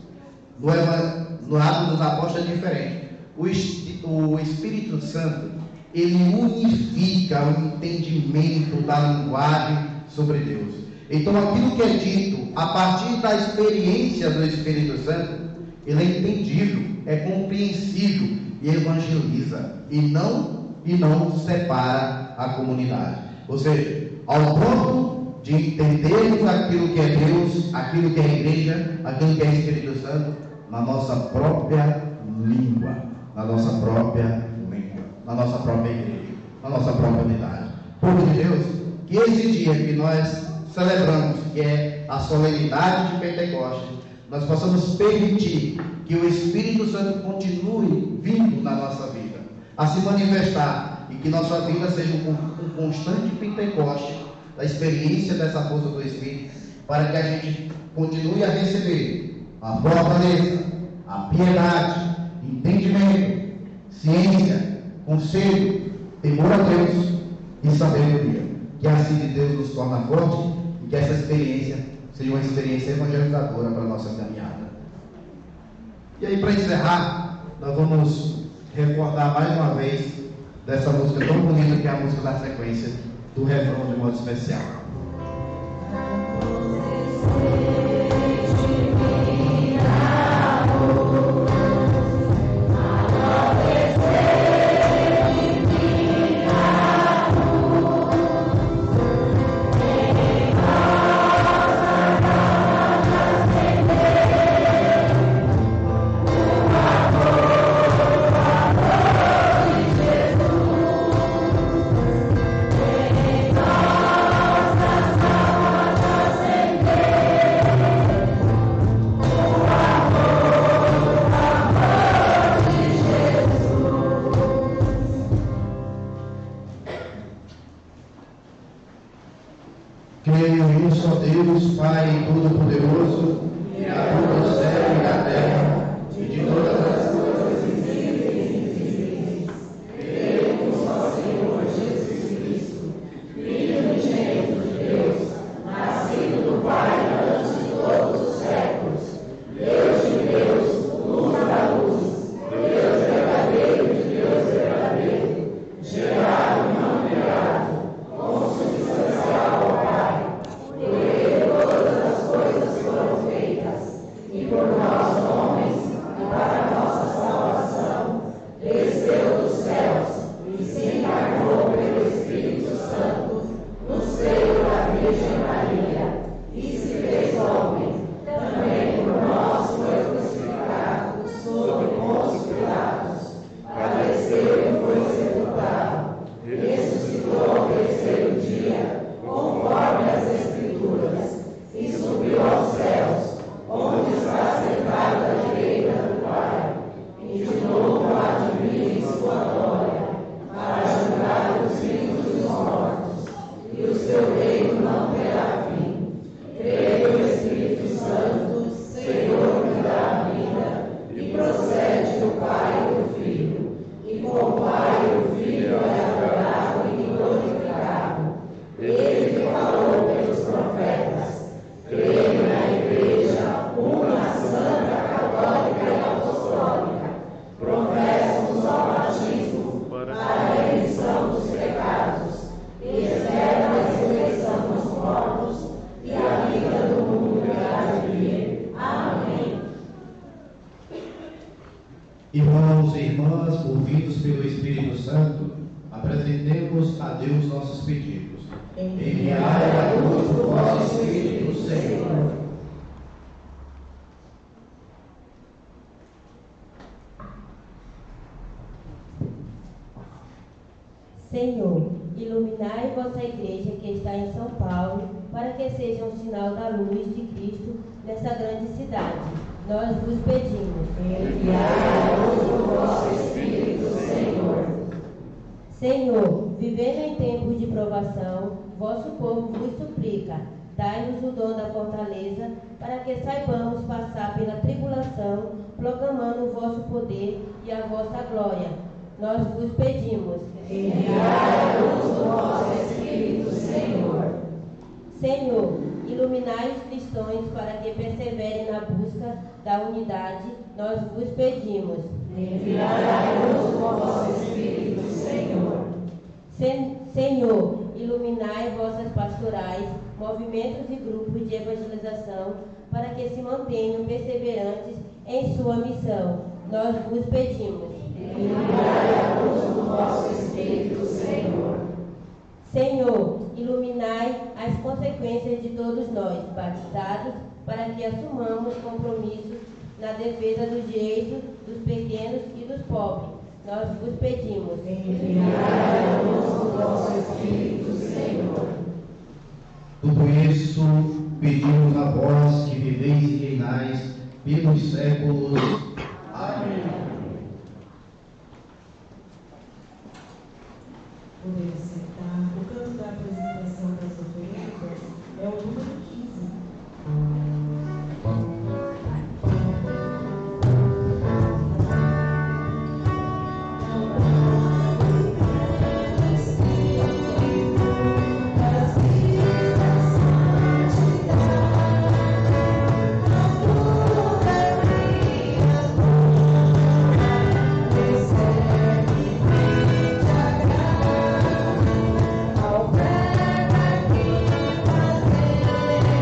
No Atos dos Apóstolos é diferente. O Espírito Santo ele unifica o entendimento da linguagem sobre Deus. Então aquilo que é dito a partir da experiência do Espírito Santo, ele é entendível, é compreensível e evangeliza, e não separa a comunidade. Ou seja, ao ponto de entendermos aquilo que é Deus, aquilo que é a igreja, aquilo que é o Espírito Santo, na nossa própria língua, na nossa própria igreja, na nossa própria unidade. Povo de Deus, que esse dia que nós celebramos, que é a solenidade de Pentecostes, nós possamos permitir que o Espírito Santo continue vindo na nossa vida, a se manifestar, e que nossa vida seja um constante Pentecoste da experiência dessa força do Espírito, para que a gente continue a receber a fortaleza, a piedade, entendimento, ciência, conselho, temor a Deus e sabedoria. Que a assim de Deus nos torna forte e que essa experiência seja uma experiência evangelizadora para a nossa caminhada. E aí, para encerrar, nós vamos recordar mais uma vez dessa música tão bonita que é a música da sequência do refrão de modo especial. Irmãos e irmãs, movidos pelo Espírito Santo, apresentemos a Deus nossos pedidos. Enviai a luz do vosso Espírito, Senhor. Senhor, iluminai vossa igreja que está em São Paulo, para que seja um sinal da luz de Cristo nessa grande cidade. Nós vos pedimos. Enviai a luz do vosso Espírito, Senhor. Senhor, vivendo em tempos de provação, vosso povo vos suplica. Dai-nos o dom da fortaleza, para que saibamos passar pela tribulação, proclamando o vosso poder e a vossa glória. Nós vos pedimos. Enviai a luz do vosso Espírito, Senhor. Senhor, iluminai os cristãos para que perseverem na busca da unidade. Nós vos pedimos. Enviai a luz do vosso Espírito, Senhor. Senhor, iluminai vossas pastorais, movimentos e grupos de evangelização, para que se mantenham perseverantes em sua missão. Nós vos pedimos. Enviai a luz do vosso Espírito, Senhor. Senhor, iluminai as consequências de todos nós, batizados, para que assumamos compromissos na defesa dos direitos dos pequenos e dos pobres. Nós vos pedimos. Enviai a luz do vosso Espírito, Senhor. Tudo isso pedimos a vós que viveis e reinais pelos séculos. Amém. Podemos sentar. O canto da apresentação das oferendas é o número 15. Ao pé daqui fazer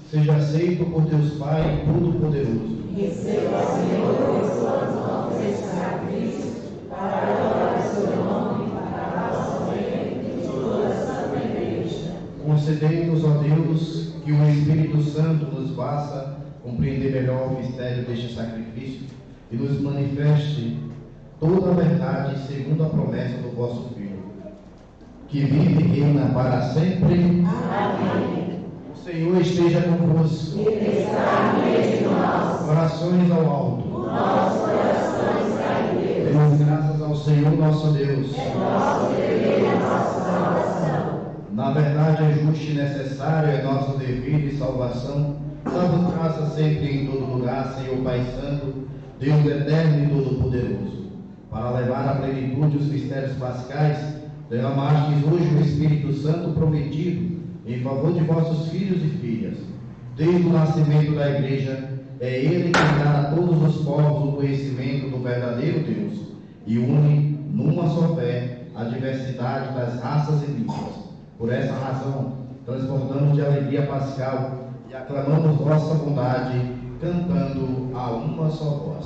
seja aceito por Deus Pai Todo-Poderoso. Receba, Senhor, em suas mãos este sacrifício, para a glória do seu nome, para a nossa bem e de toda a Santa Igreja. Concedei-nos, ó Deus, que o Espírito Santo nos faça compreender melhor o mistério deste sacrifício e nos manifeste toda a verdade segundo a promessa do vosso Filho, que vive e reina para sempre. Amém. O Senhor esteja convosco. Ele está no meio de nós. Orações ao alto. Nossos corações está em Deus. Demos graças ao Senhor nosso Deus. É nosso dever e a nossa salvação. Na verdade, é justo e necessário, é nosso dever e salvação. Dá-nos graça sempre em todo lugar, Senhor Pai Santo, Deus eterno e todo-poderoso. Para levar à plenitude os mistérios pascais, derramastes hoje o Espírito Santo prometido em favor de vossos filhos e filhas. Desde o nascimento da Igreja, é Ele quem dá a todos os povos o conhecimento do verdadeiro Deus e une numa só fé a diversidade das raças e línguas. Por essa razão, transbordamos de alegria pascal e aclamamos vossa bondade, cantando a uma só voz.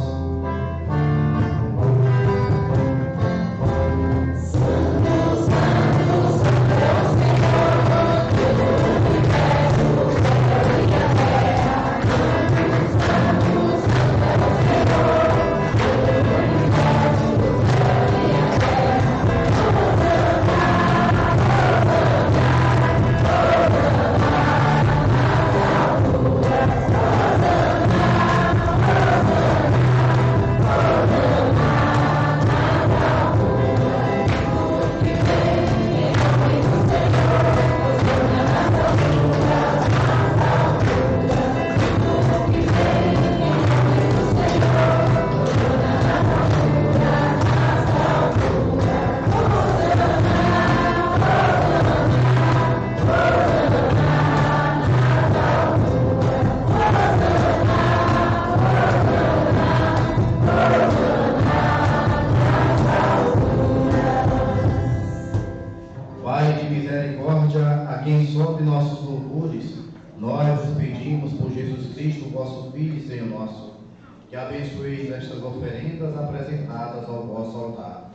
Que abençoeis estas oferendas apresentadas ao vosso altar.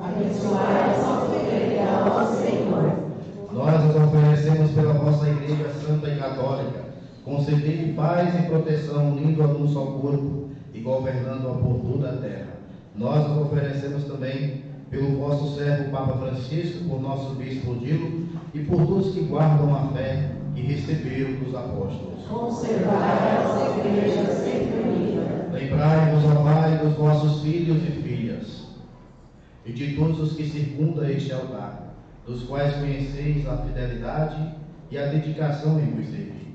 Abençoai essa oferenda, ó Senhor. Nós as oferecemos pela vossa Igreja Santa e Católica. Concedei paz e proteção, unindo-a num só corpo e governando-a por toda a terra. Nós as oferecemos também pelo vosso servo Papa Francisco, por nosso Bispo Odilo e por todos que guardam a fé que receberam dos apóstolos. Conservai essa Igreja sempre unida. Lembrai-vos, ó Pai, dos vossos filhos e filhas, e de todos os que circundam este altar, dos quais conheceis a fidelidade e a dedicação em vos servir.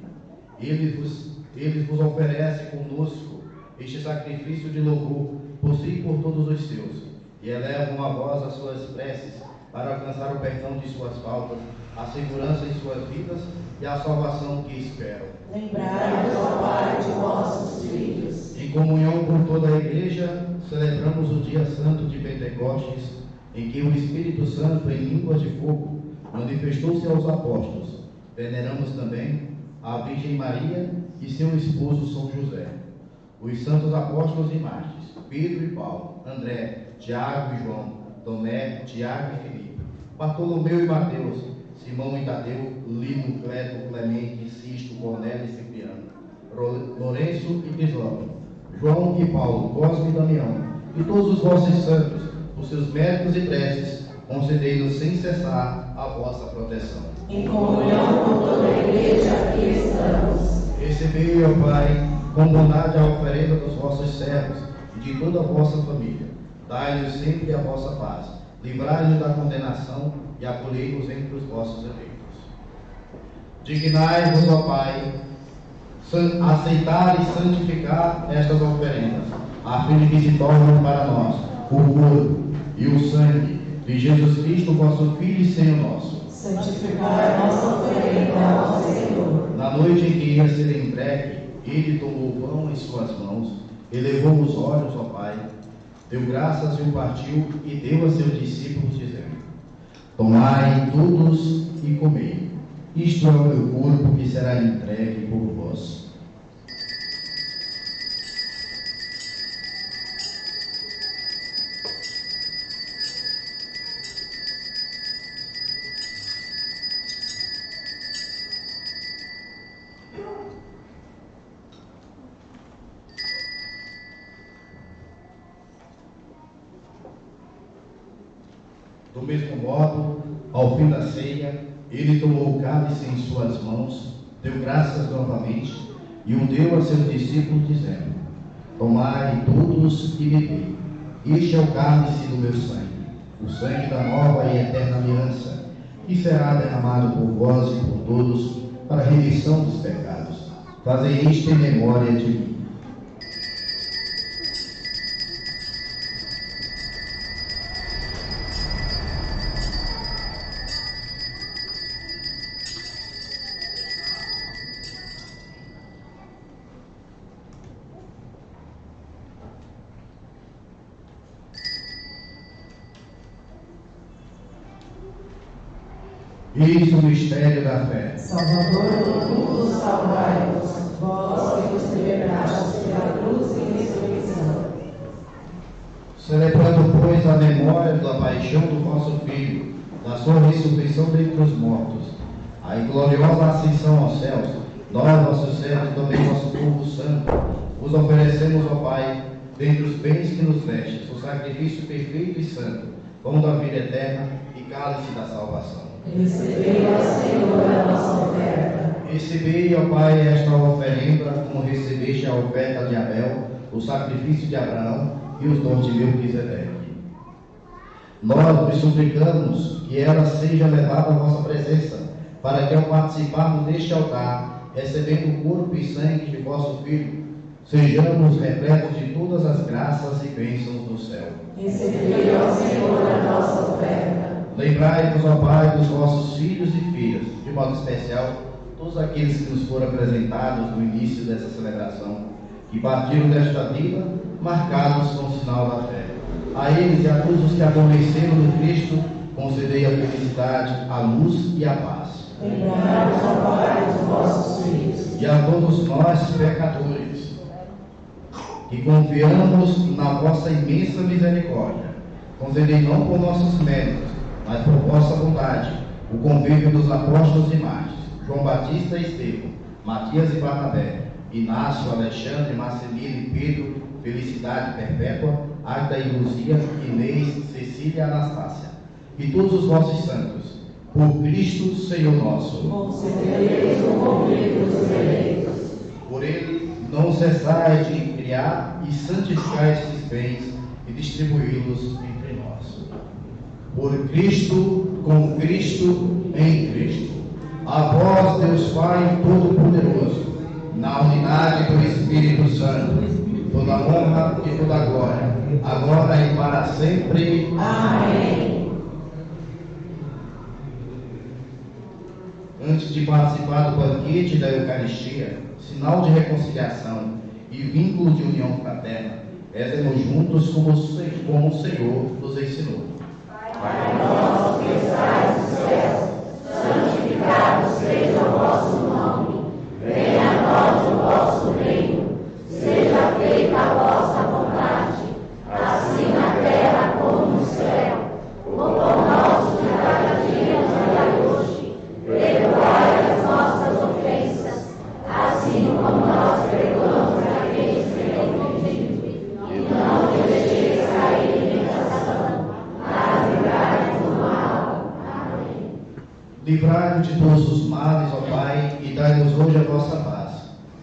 Eles vos oferecem conosco este sacrifício de louvor por si e por todos os seus, e elevam a vós as suas preces para alcançar o perdão de suas faltas, a segurança em suas vidas e a salvação que esperam. Lembrai-vos, ó Pai, de vossos filhos. Em comunhão com toda a Igreja, celebramos o dia santo de Pentecostes, em que o Espírito Santo, em línguas de fogo, manifestou-se aos apóstolos. Veneramos também a Virgem Maria e seu esposo São José, os santos apóstolos e mártires, Pedro e Paulo, André, Tiago e João, Tomé, Tiago e Filipe, Bartolomeu e Mateus, Simão e Tadeu, Lino, Cleto, Clemente, Sisto, Cornélio e Cipriano, Lourenço e Crisóstomo, João e Paulo, Cosme e Damião, e todos os vossos santos, por seus méritos e preces, concedei-nos sem cessar a vossa proteção. Em comunhão com toda a Igreja, aqui estamos. Recebei, ó Pai, com bondade a oferenda dos vossos servos e de toda a vossa família. Dai-nos sempre a vossa paz. Livrai-nos da condenação e acolhei-nos entre os vossos eleitos. Dignai-vos, ó Pai, aceitar e santificar estas oferendas, a fim de que se tornem para nós o corpo e o sangue de Jesus Cristo, vosso Filho e Senhor nosso. Santificai a nossa oferenda, ó Senhor. Na noite em que ia ser entregue, ele tomou o pão em suas mãos, elevou os olhos, ó Pai, deu graças e o partiu e deu a seus discípulos, dizendo: Tomai todos e comei. Isto é o meu corpo que será entregue por vós. Do mesmo modo, ao fim da ceia, ele tomou o cálice em suas mãos, deu graças novamente e o deu a seus discípulos, dizendo: Tomai todos e bebei. Este é o cálice do meu sangue, o sangue da nova e eterna aliança, que será derramado por vós e por todos para a remissão dos pecados. Fazei isto em memória de mim. Eis o mistério da fé. Salvador do mundo, salvai-nos, vós que nos libertastes pela cruz e ressurreição. Celebrando, pois, a memória da paixão do vosso Filho, da sua ressurreição dentre os mortos, a gloriosa ascensão aos céus, nós, vossos servos, e também vosso povo santo, vos oferecemos, ó Pai, dentre os bens que nos destes, o sacrifício perfeito e santo, pão da vida eterna e cálice da salvação. Recebei, ó Senhor, a nossa oferta. Recebei, ó Pai, esta oferenda, como recebeste a oferta de Abel, o sacrifício de Abraão e os dons de Melquisedeque. Nós vos suplicamos que ela seja levada à vossa presença, para que, ao participarmos deste altar, recebendo o corpo e sangue de vosso Filho, sejamos repletos de todas as graças e bênçãos do céu. Recebei, ó Senhor, a nossa oferta. Lembrai-vos, ó Pai, dos vossos filhos e filhas, de modo especial, todos aqueles que nos foram apresentados no início dessa celebração, que partiram desta vida, marcados com o sinal da fé. A eles e a todos os que adormeceram no Cristo, concedei a felicidade, a luz e a paz. Lembrai-vos, ó Pai, dos vossos filhos. E a todos nós, pecadores, que confiamos na vossa imensa misericórdia, concedei não por nossos méritos, mas por vossa bondade, o convívio dos apóstolos e mártires, João Batista e Estevão, Matias e Barnabé, Inácio, Alexandre, Marcelino e Pedro, Felicidade Perpétua, Agda e Luzia, Inês, Cecília e Anastácia, e todos os vossos santos, por Cristo, Senhor nosso. Concedereis o convívio dos eleitos. Por ele, não cessai de criar e santificar estes bens e distribuí-los entre nós. Por Cristo, com Cristo, em Cristo. A vós, Deus Pai Todo-Poderoso, na unidade do Espírito Santo, toda honra e toda glória, agora e para sempre. Amém. Antes de participar do banquete da Eucaristia, sinal de reconciliação e vínculo de união fraterna, rezemos juntos como o Senhor nos ensinou. Pai nosso que estais nos céus, santificado seja o vosso nome. Venha a nós o vosso reino. Seja feita a vossa vontade, assim na terra como no céu. O pão nosso de cada dia nos dai hoje. Perdoai as nossas ofensas, assim como nós perdoamos aqueles que têm ofendido. E não nos deixeis cair em tentação, mas livrai-nos do mal. Amém. Livrai-nos de todos os males, ó Pai, e dai-nos hoje a vossa paz.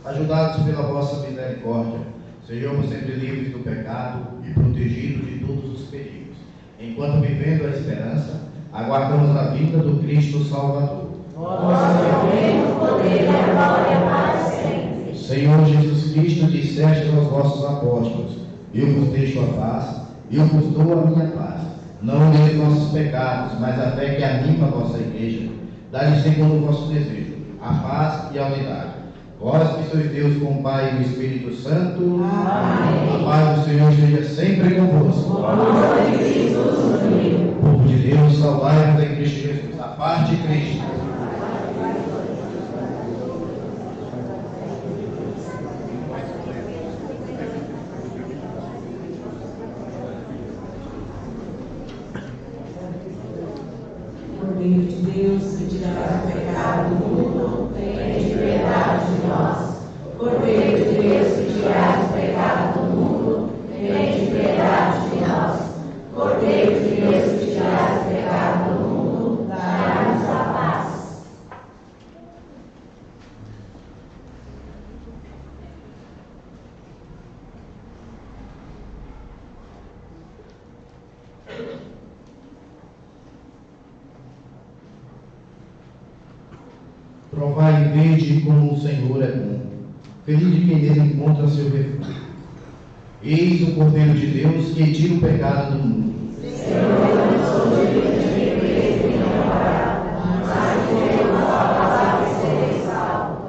Ajudados pela vossa misericórdia, sejamos sempre livres do pecado e protegidos de todos os perigos. Enquanto vivendo a esperança, aguardamos a vinda do Cristo Salvador. Vosso reino, o poder e a glória para sempre. Senhor Jesus Cristo, disseste aos vossos apóstolos: eu vos deixo a paz, eu vos dou a minha paz. Não negueis nossos pecados, mas a fé que anima a vossa igreja. Dá-lhe segundo o vosso desejo, a paz e a unidade. Vós que sois Deus com o Pai e o Espírito Santo. Amém. A paz do Senhor esteja sempre convosco. O amor de Cristo nos uniu. Povo de Deus, salvai-nos em Cristo Jesus. A paz de Cristo. Cordeiro de Deus, que tiras o pecado do mundo, tem piedade de nós. Cordeiro de Deus, que tiras o pecado do mundo, Tem piedade de nós. Cordeiro de Deus, que tiras o pecado do mundo, dá-nos a paz. Provai e vede como o Senhor é bom. Feliz de quem nele encontra seu refúgio. Eis o Cordeiro de Deus que tira o pecado do mundo. Senhor, eu não sou digno de viver em minha morada, mas em uma só palavra serei salvo.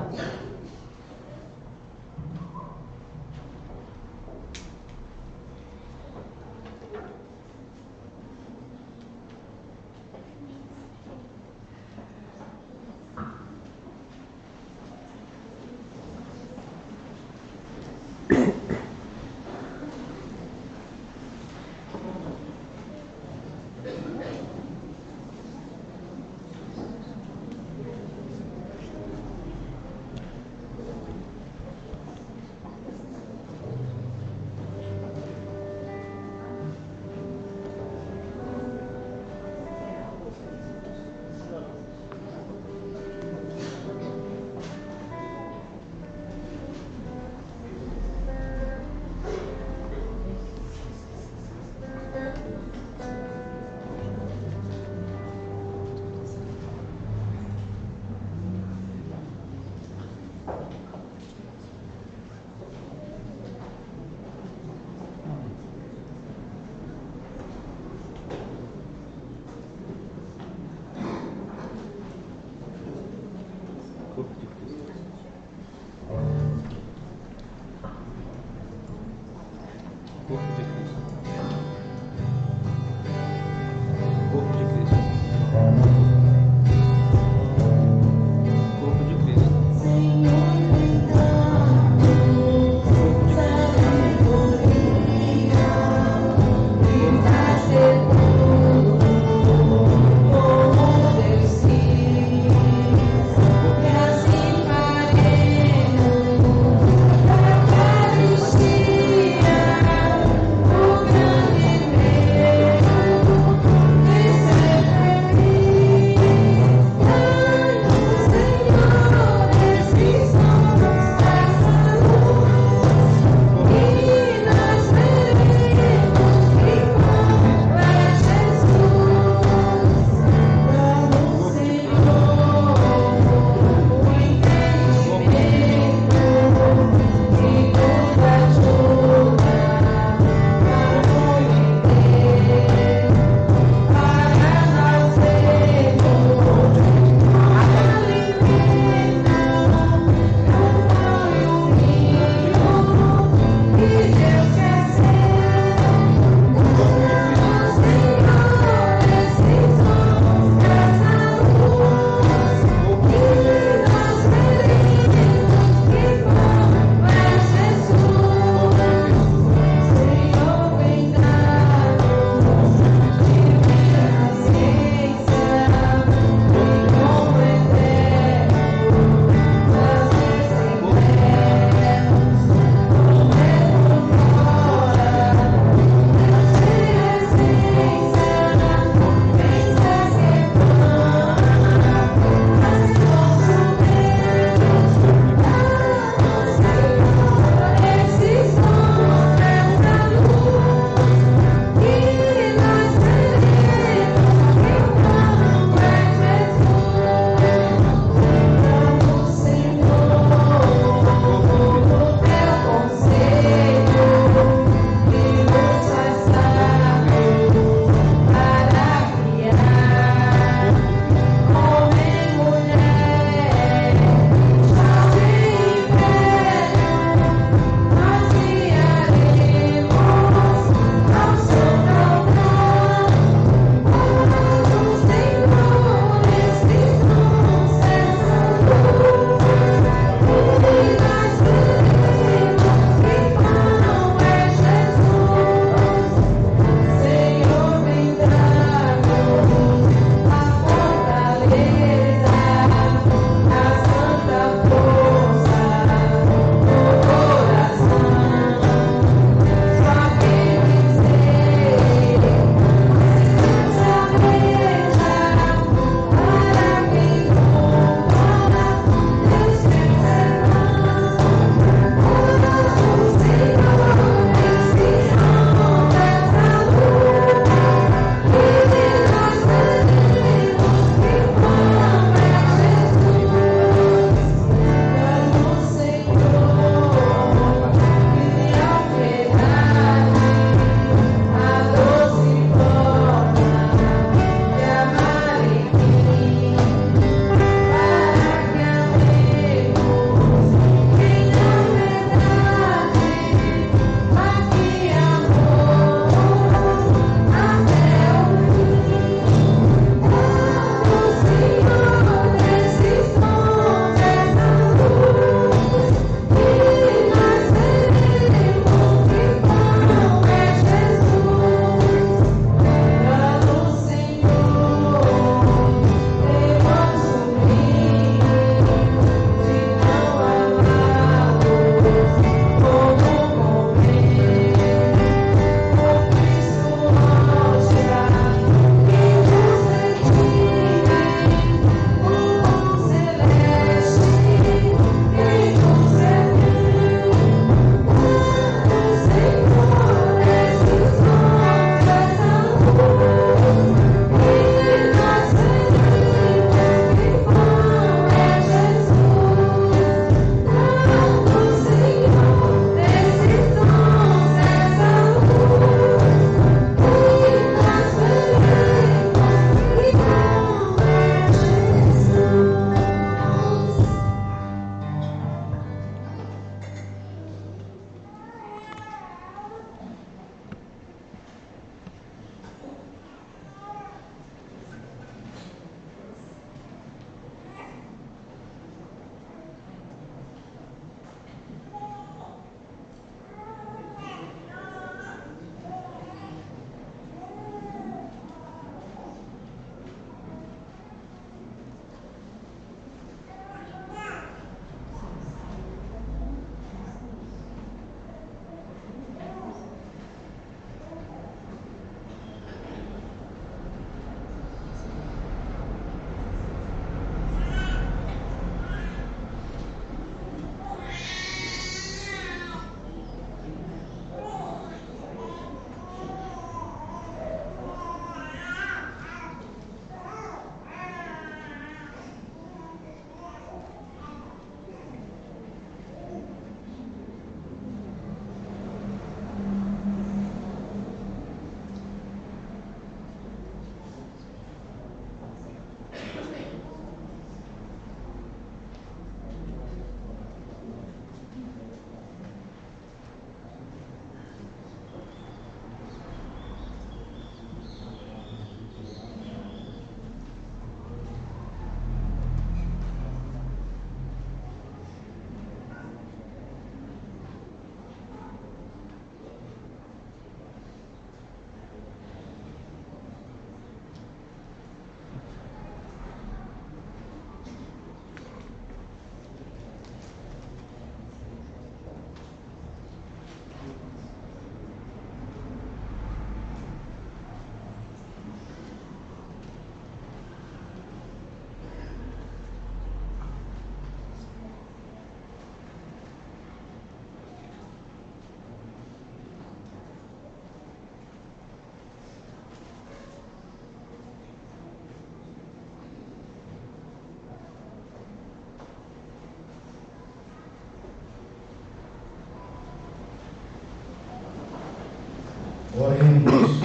Oremos.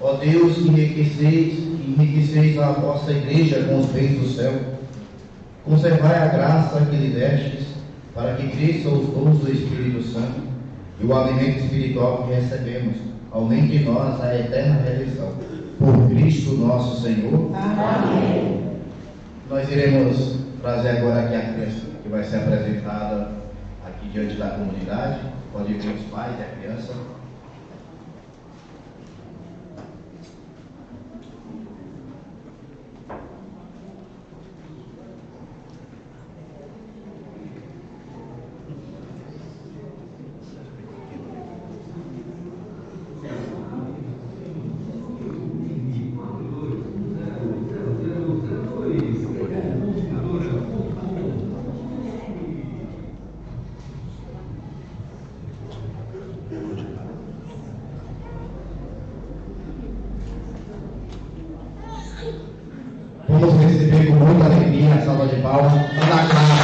Ó Deus, que enriqueceis a vossa igreja com os bens do céu, conservai a graça que lhe destes, para que cresçam os dons do Espírito Santo e o alimento espiritual que recebemos, aumente em nós a eterna redenção. Por Cristo nosso Senhor. Amém. Nós iremos trazer agora aqui a criança que vai ser apresentada aqui diante da comunidade. Pode vir os pais e a criança. Vamos receber com muita alegria a salva de palmas Ana Clara.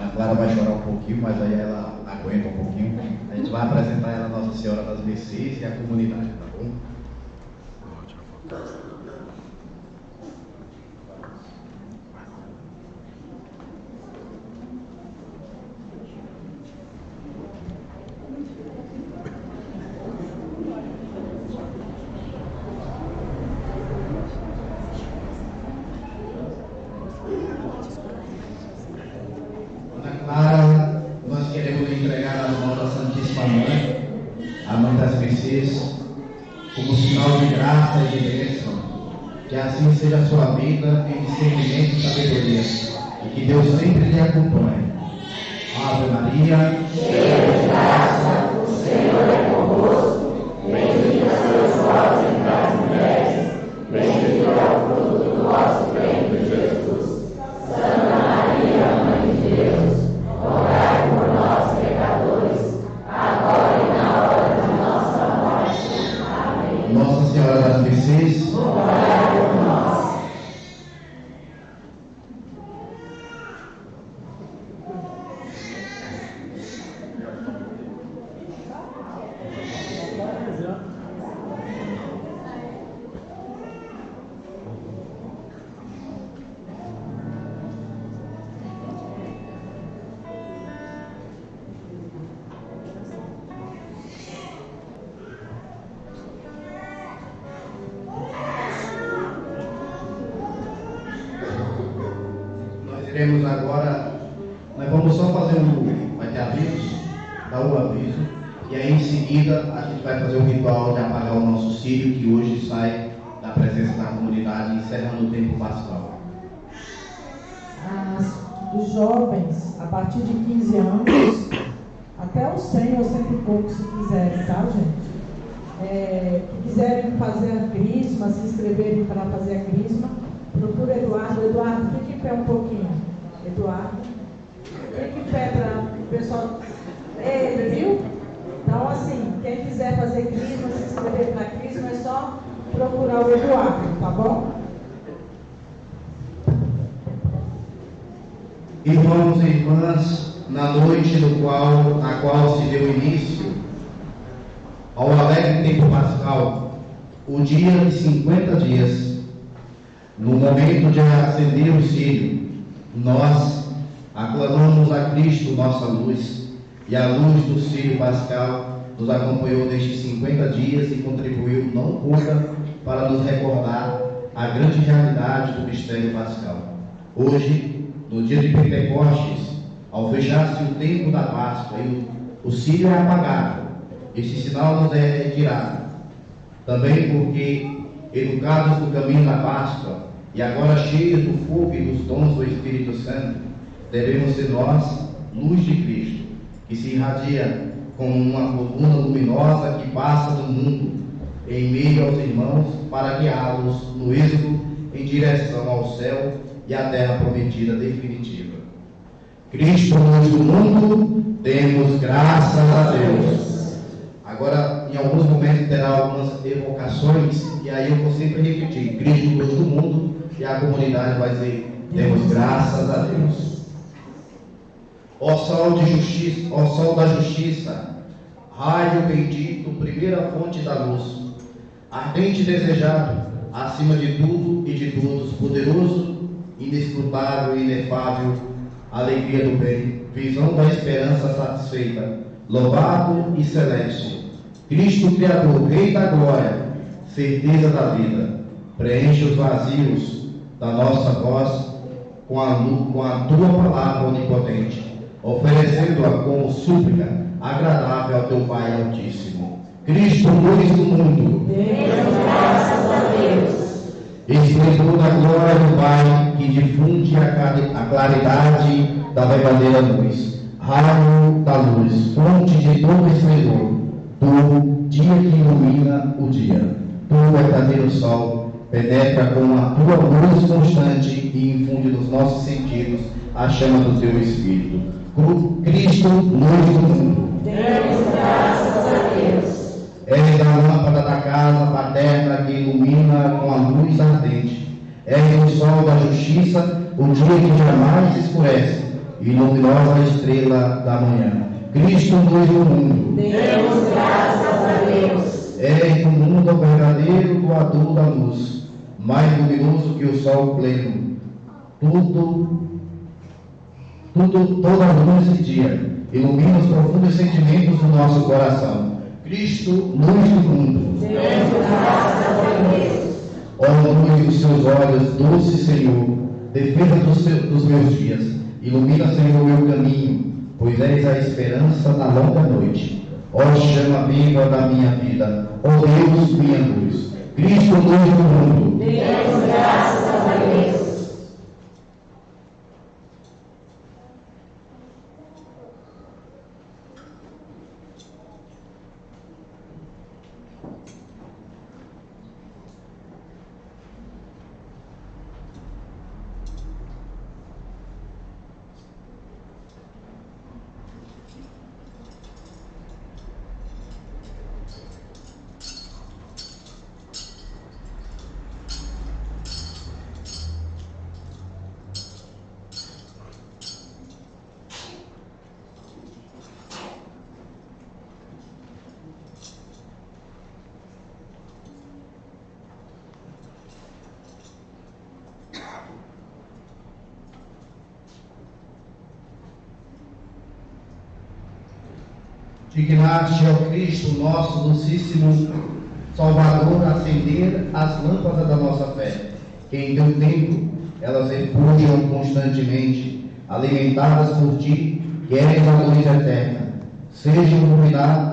Ana Clara vai chorar um pouquinho, mas aí ela aguenta um pouquinho. A gente vai apresentar ela a Nossa Senhora das Mercês e a comunidade, tá bom? Nós queremos entregar as mãos da Santíssima Mãe, a Mãe das Mercês, como sinal de graça e de bênção. Que assim seja a sua vida em discernimento e sabedoria, e que Deus sempre lhe acompanhe. Ave Maria, cheia de graça, o Senhor é convosco, bendita sois vós entre as mulheres, bendito é o fruto do vosso ventre, Jesus. Santa Maria, Mãe de Deus, rogai por nós, pecadores, agora e na hora de nossa morte. Amém. Nossa Senhora das Mercês, rogai por nós. iremos agora, nós vamos só fazer vai ter avisos, dar um aviso, e aí em seguida a gente vai fazer o ritual de apagar o nosso círio, que hoje sai da presença da comunidade, encerrando o tempo pascal. Os jovens, a partir de 15 anos, até os 100 ou 100 e pouco, se quiserem, tá, gente? Que quiserem fazer a crisma, se inscreverem para fazer a crisma, procura Eduardo. Eduardo, fique em pé um pouquinho. Eduardo, fique em pé para o pessoal. Ele, viu? Então, assim, quem quiser fazer crisma, se inscrever para a crisma, é só procurar o Eduardo, tá bom? Irmãos e irmãs, na noite a qual se deu início ao alegre tempo pascal, o dia de 50 dias, no momento de acender o círio, nós aclamamos a Cristo, nossa luz, e a luz do círio pascal nos acompanhou nestes 50 dias e contribuiu não pouca para nos recordar a grande realidade do mistério pascal. Hoje, no dia de Pentecostes, ao fechar-se o tempo da Páscoa e o círio é apagado, este sinal nos é retirado. Também porque, educados no caminho da Páscoa e agora cheios do fogo e dos dons do Espírito Santo, devemos ser nós luz de Cristo, que se irradia como uma coluna luminosa que passa do mundo em meio aos irmãos para guiá-los no êxodo em direção ao céu e à terra prometida definitiva. Cristo, luz do mundo, demos graças a Deus. Agora, em alguns momentos terá algumas evocações, e aí eu vou sempre repetir: Cristo, luz do mundo, e a comunidade vai dizer: demos graças a Deus. Ó sol da justiça, raio bendito, primeira fonte da luz, ardente e desejado, acima de tudo e de todos, poderoso, inescrutável e inefável, alegria do bem, visão da esperança satisfeita, louvado e celeste, Cristo Criador, Rei da glória, certeza da vida, preenche os vazios da nossa voz com a tua palavra onipotente, oferecendo-a como súplica agradável ao teu Pai Altíssimo. Cristo, luz do mundo, Deus, graças a Deus. Esplendor da glória do Pai, que difunde a claridade da verdadeira luz, raio da luz, fonte de todo esplendor, tu, dia que ilumina o dia, tu, verdadeiro sol, penetra com a tua luz constante e infunde nos nossos sentidos a chama do teu Espírito. Cristo, luz do mundo, Deus, graças a Deus. És a lâmpada da casa paterna que ilumina com a luz ardente. És o sol da justiça, o dia que jamais escurece, e luminosa estrela da manhã. Cristo, luz do mundo, Deus, graças a Deus. És no mundo o verdadeiro doador da luz, mais luminoso que o sol pleno. Toda luz e dia, ilumina os profundos sentimentos do nosso coração. Cristo, luz do mundo, Deus, graças a Deus. Ó luz dos seus olhos, doce Senhor, defesa dos meus dias, ilumina, Senhor, o meu caminho, pois és a esperança na longa noite. Ó chama viva da minha vida, ó Deus, minha luz, Cristo, luz do mundo, Deus, graças a Deus. Dignaste, ó Cristo, nosso docíssimo Salvador, acender as lâmpadas da nossa fé, que em teu tempo elas refulgem constantemente, alimentadas por ti, que és a luz eterna. Sejam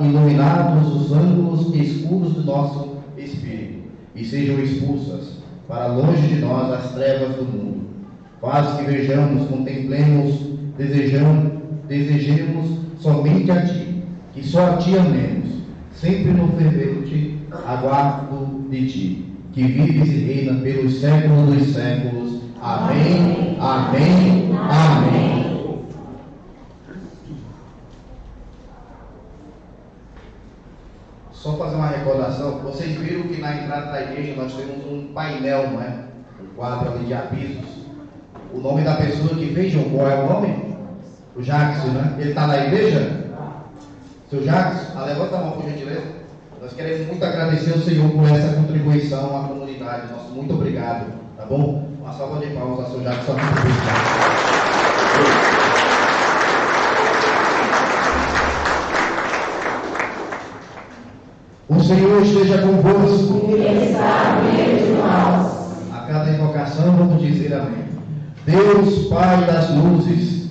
iluminados os ângulos escuros do nosso espírito, e sejam expulsas para longe de nós as trevas do mundo. Faz que vejamos, contemplemos, desejemos somente a ti, que só a ti amemos, sempre no fervente aguardo de ti, que vives e reina pelos séculos dos séculos. Amém, amém, amém. Só fazer uma recordação, vocês viram que na entrada da igreja nós temos um painel, não é? Um quadro ali de avisos. O nome da pessoa que fez, João, qual é o nome? O Jackson, né? Ele está na igreja? Seu Jacques, levanta a mão, por gentileza. Nós queremos muito agradecer ao Senhor por essa contribuição à comunidade. Nosso muito obrigado, tá bom? Uma salva de palmas ao seu Jacques, sua contribuição. O Senhor esteja convosco. Ele está no meio de nós. A cada invocação vamos dizer amém. Deus, Pai das luzes,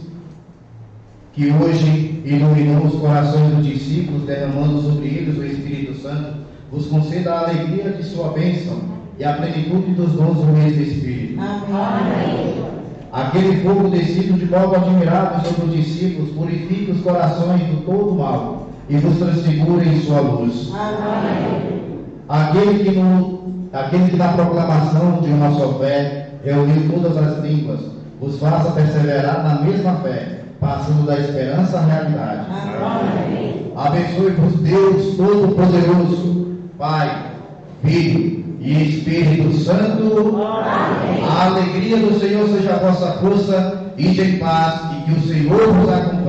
que hoje iluminou os corações dos discípulos, derramando sobre eles o Espírito Santo, vos conceda a alegria de sua bênção e a plenitude dos dons do mesmo Espírito. Amém. Aquele fogo descido de modo admirável sobre os discípulos, purifique os corações do todo mal e vos transfigure em sua luz. Amém. Aquele que na proclamação de uma só fé reuniu todas as línguas, vos faça perseverar na mesma fé, passando da esperança à realidade. Amém. Abençoe-vos Deus Todo-Poderoso, Pai, Filho e Espírito Santo. Amém. A alegria do Senhor seja a vossa força, ide em paz e que o Senhor vos acompanhe.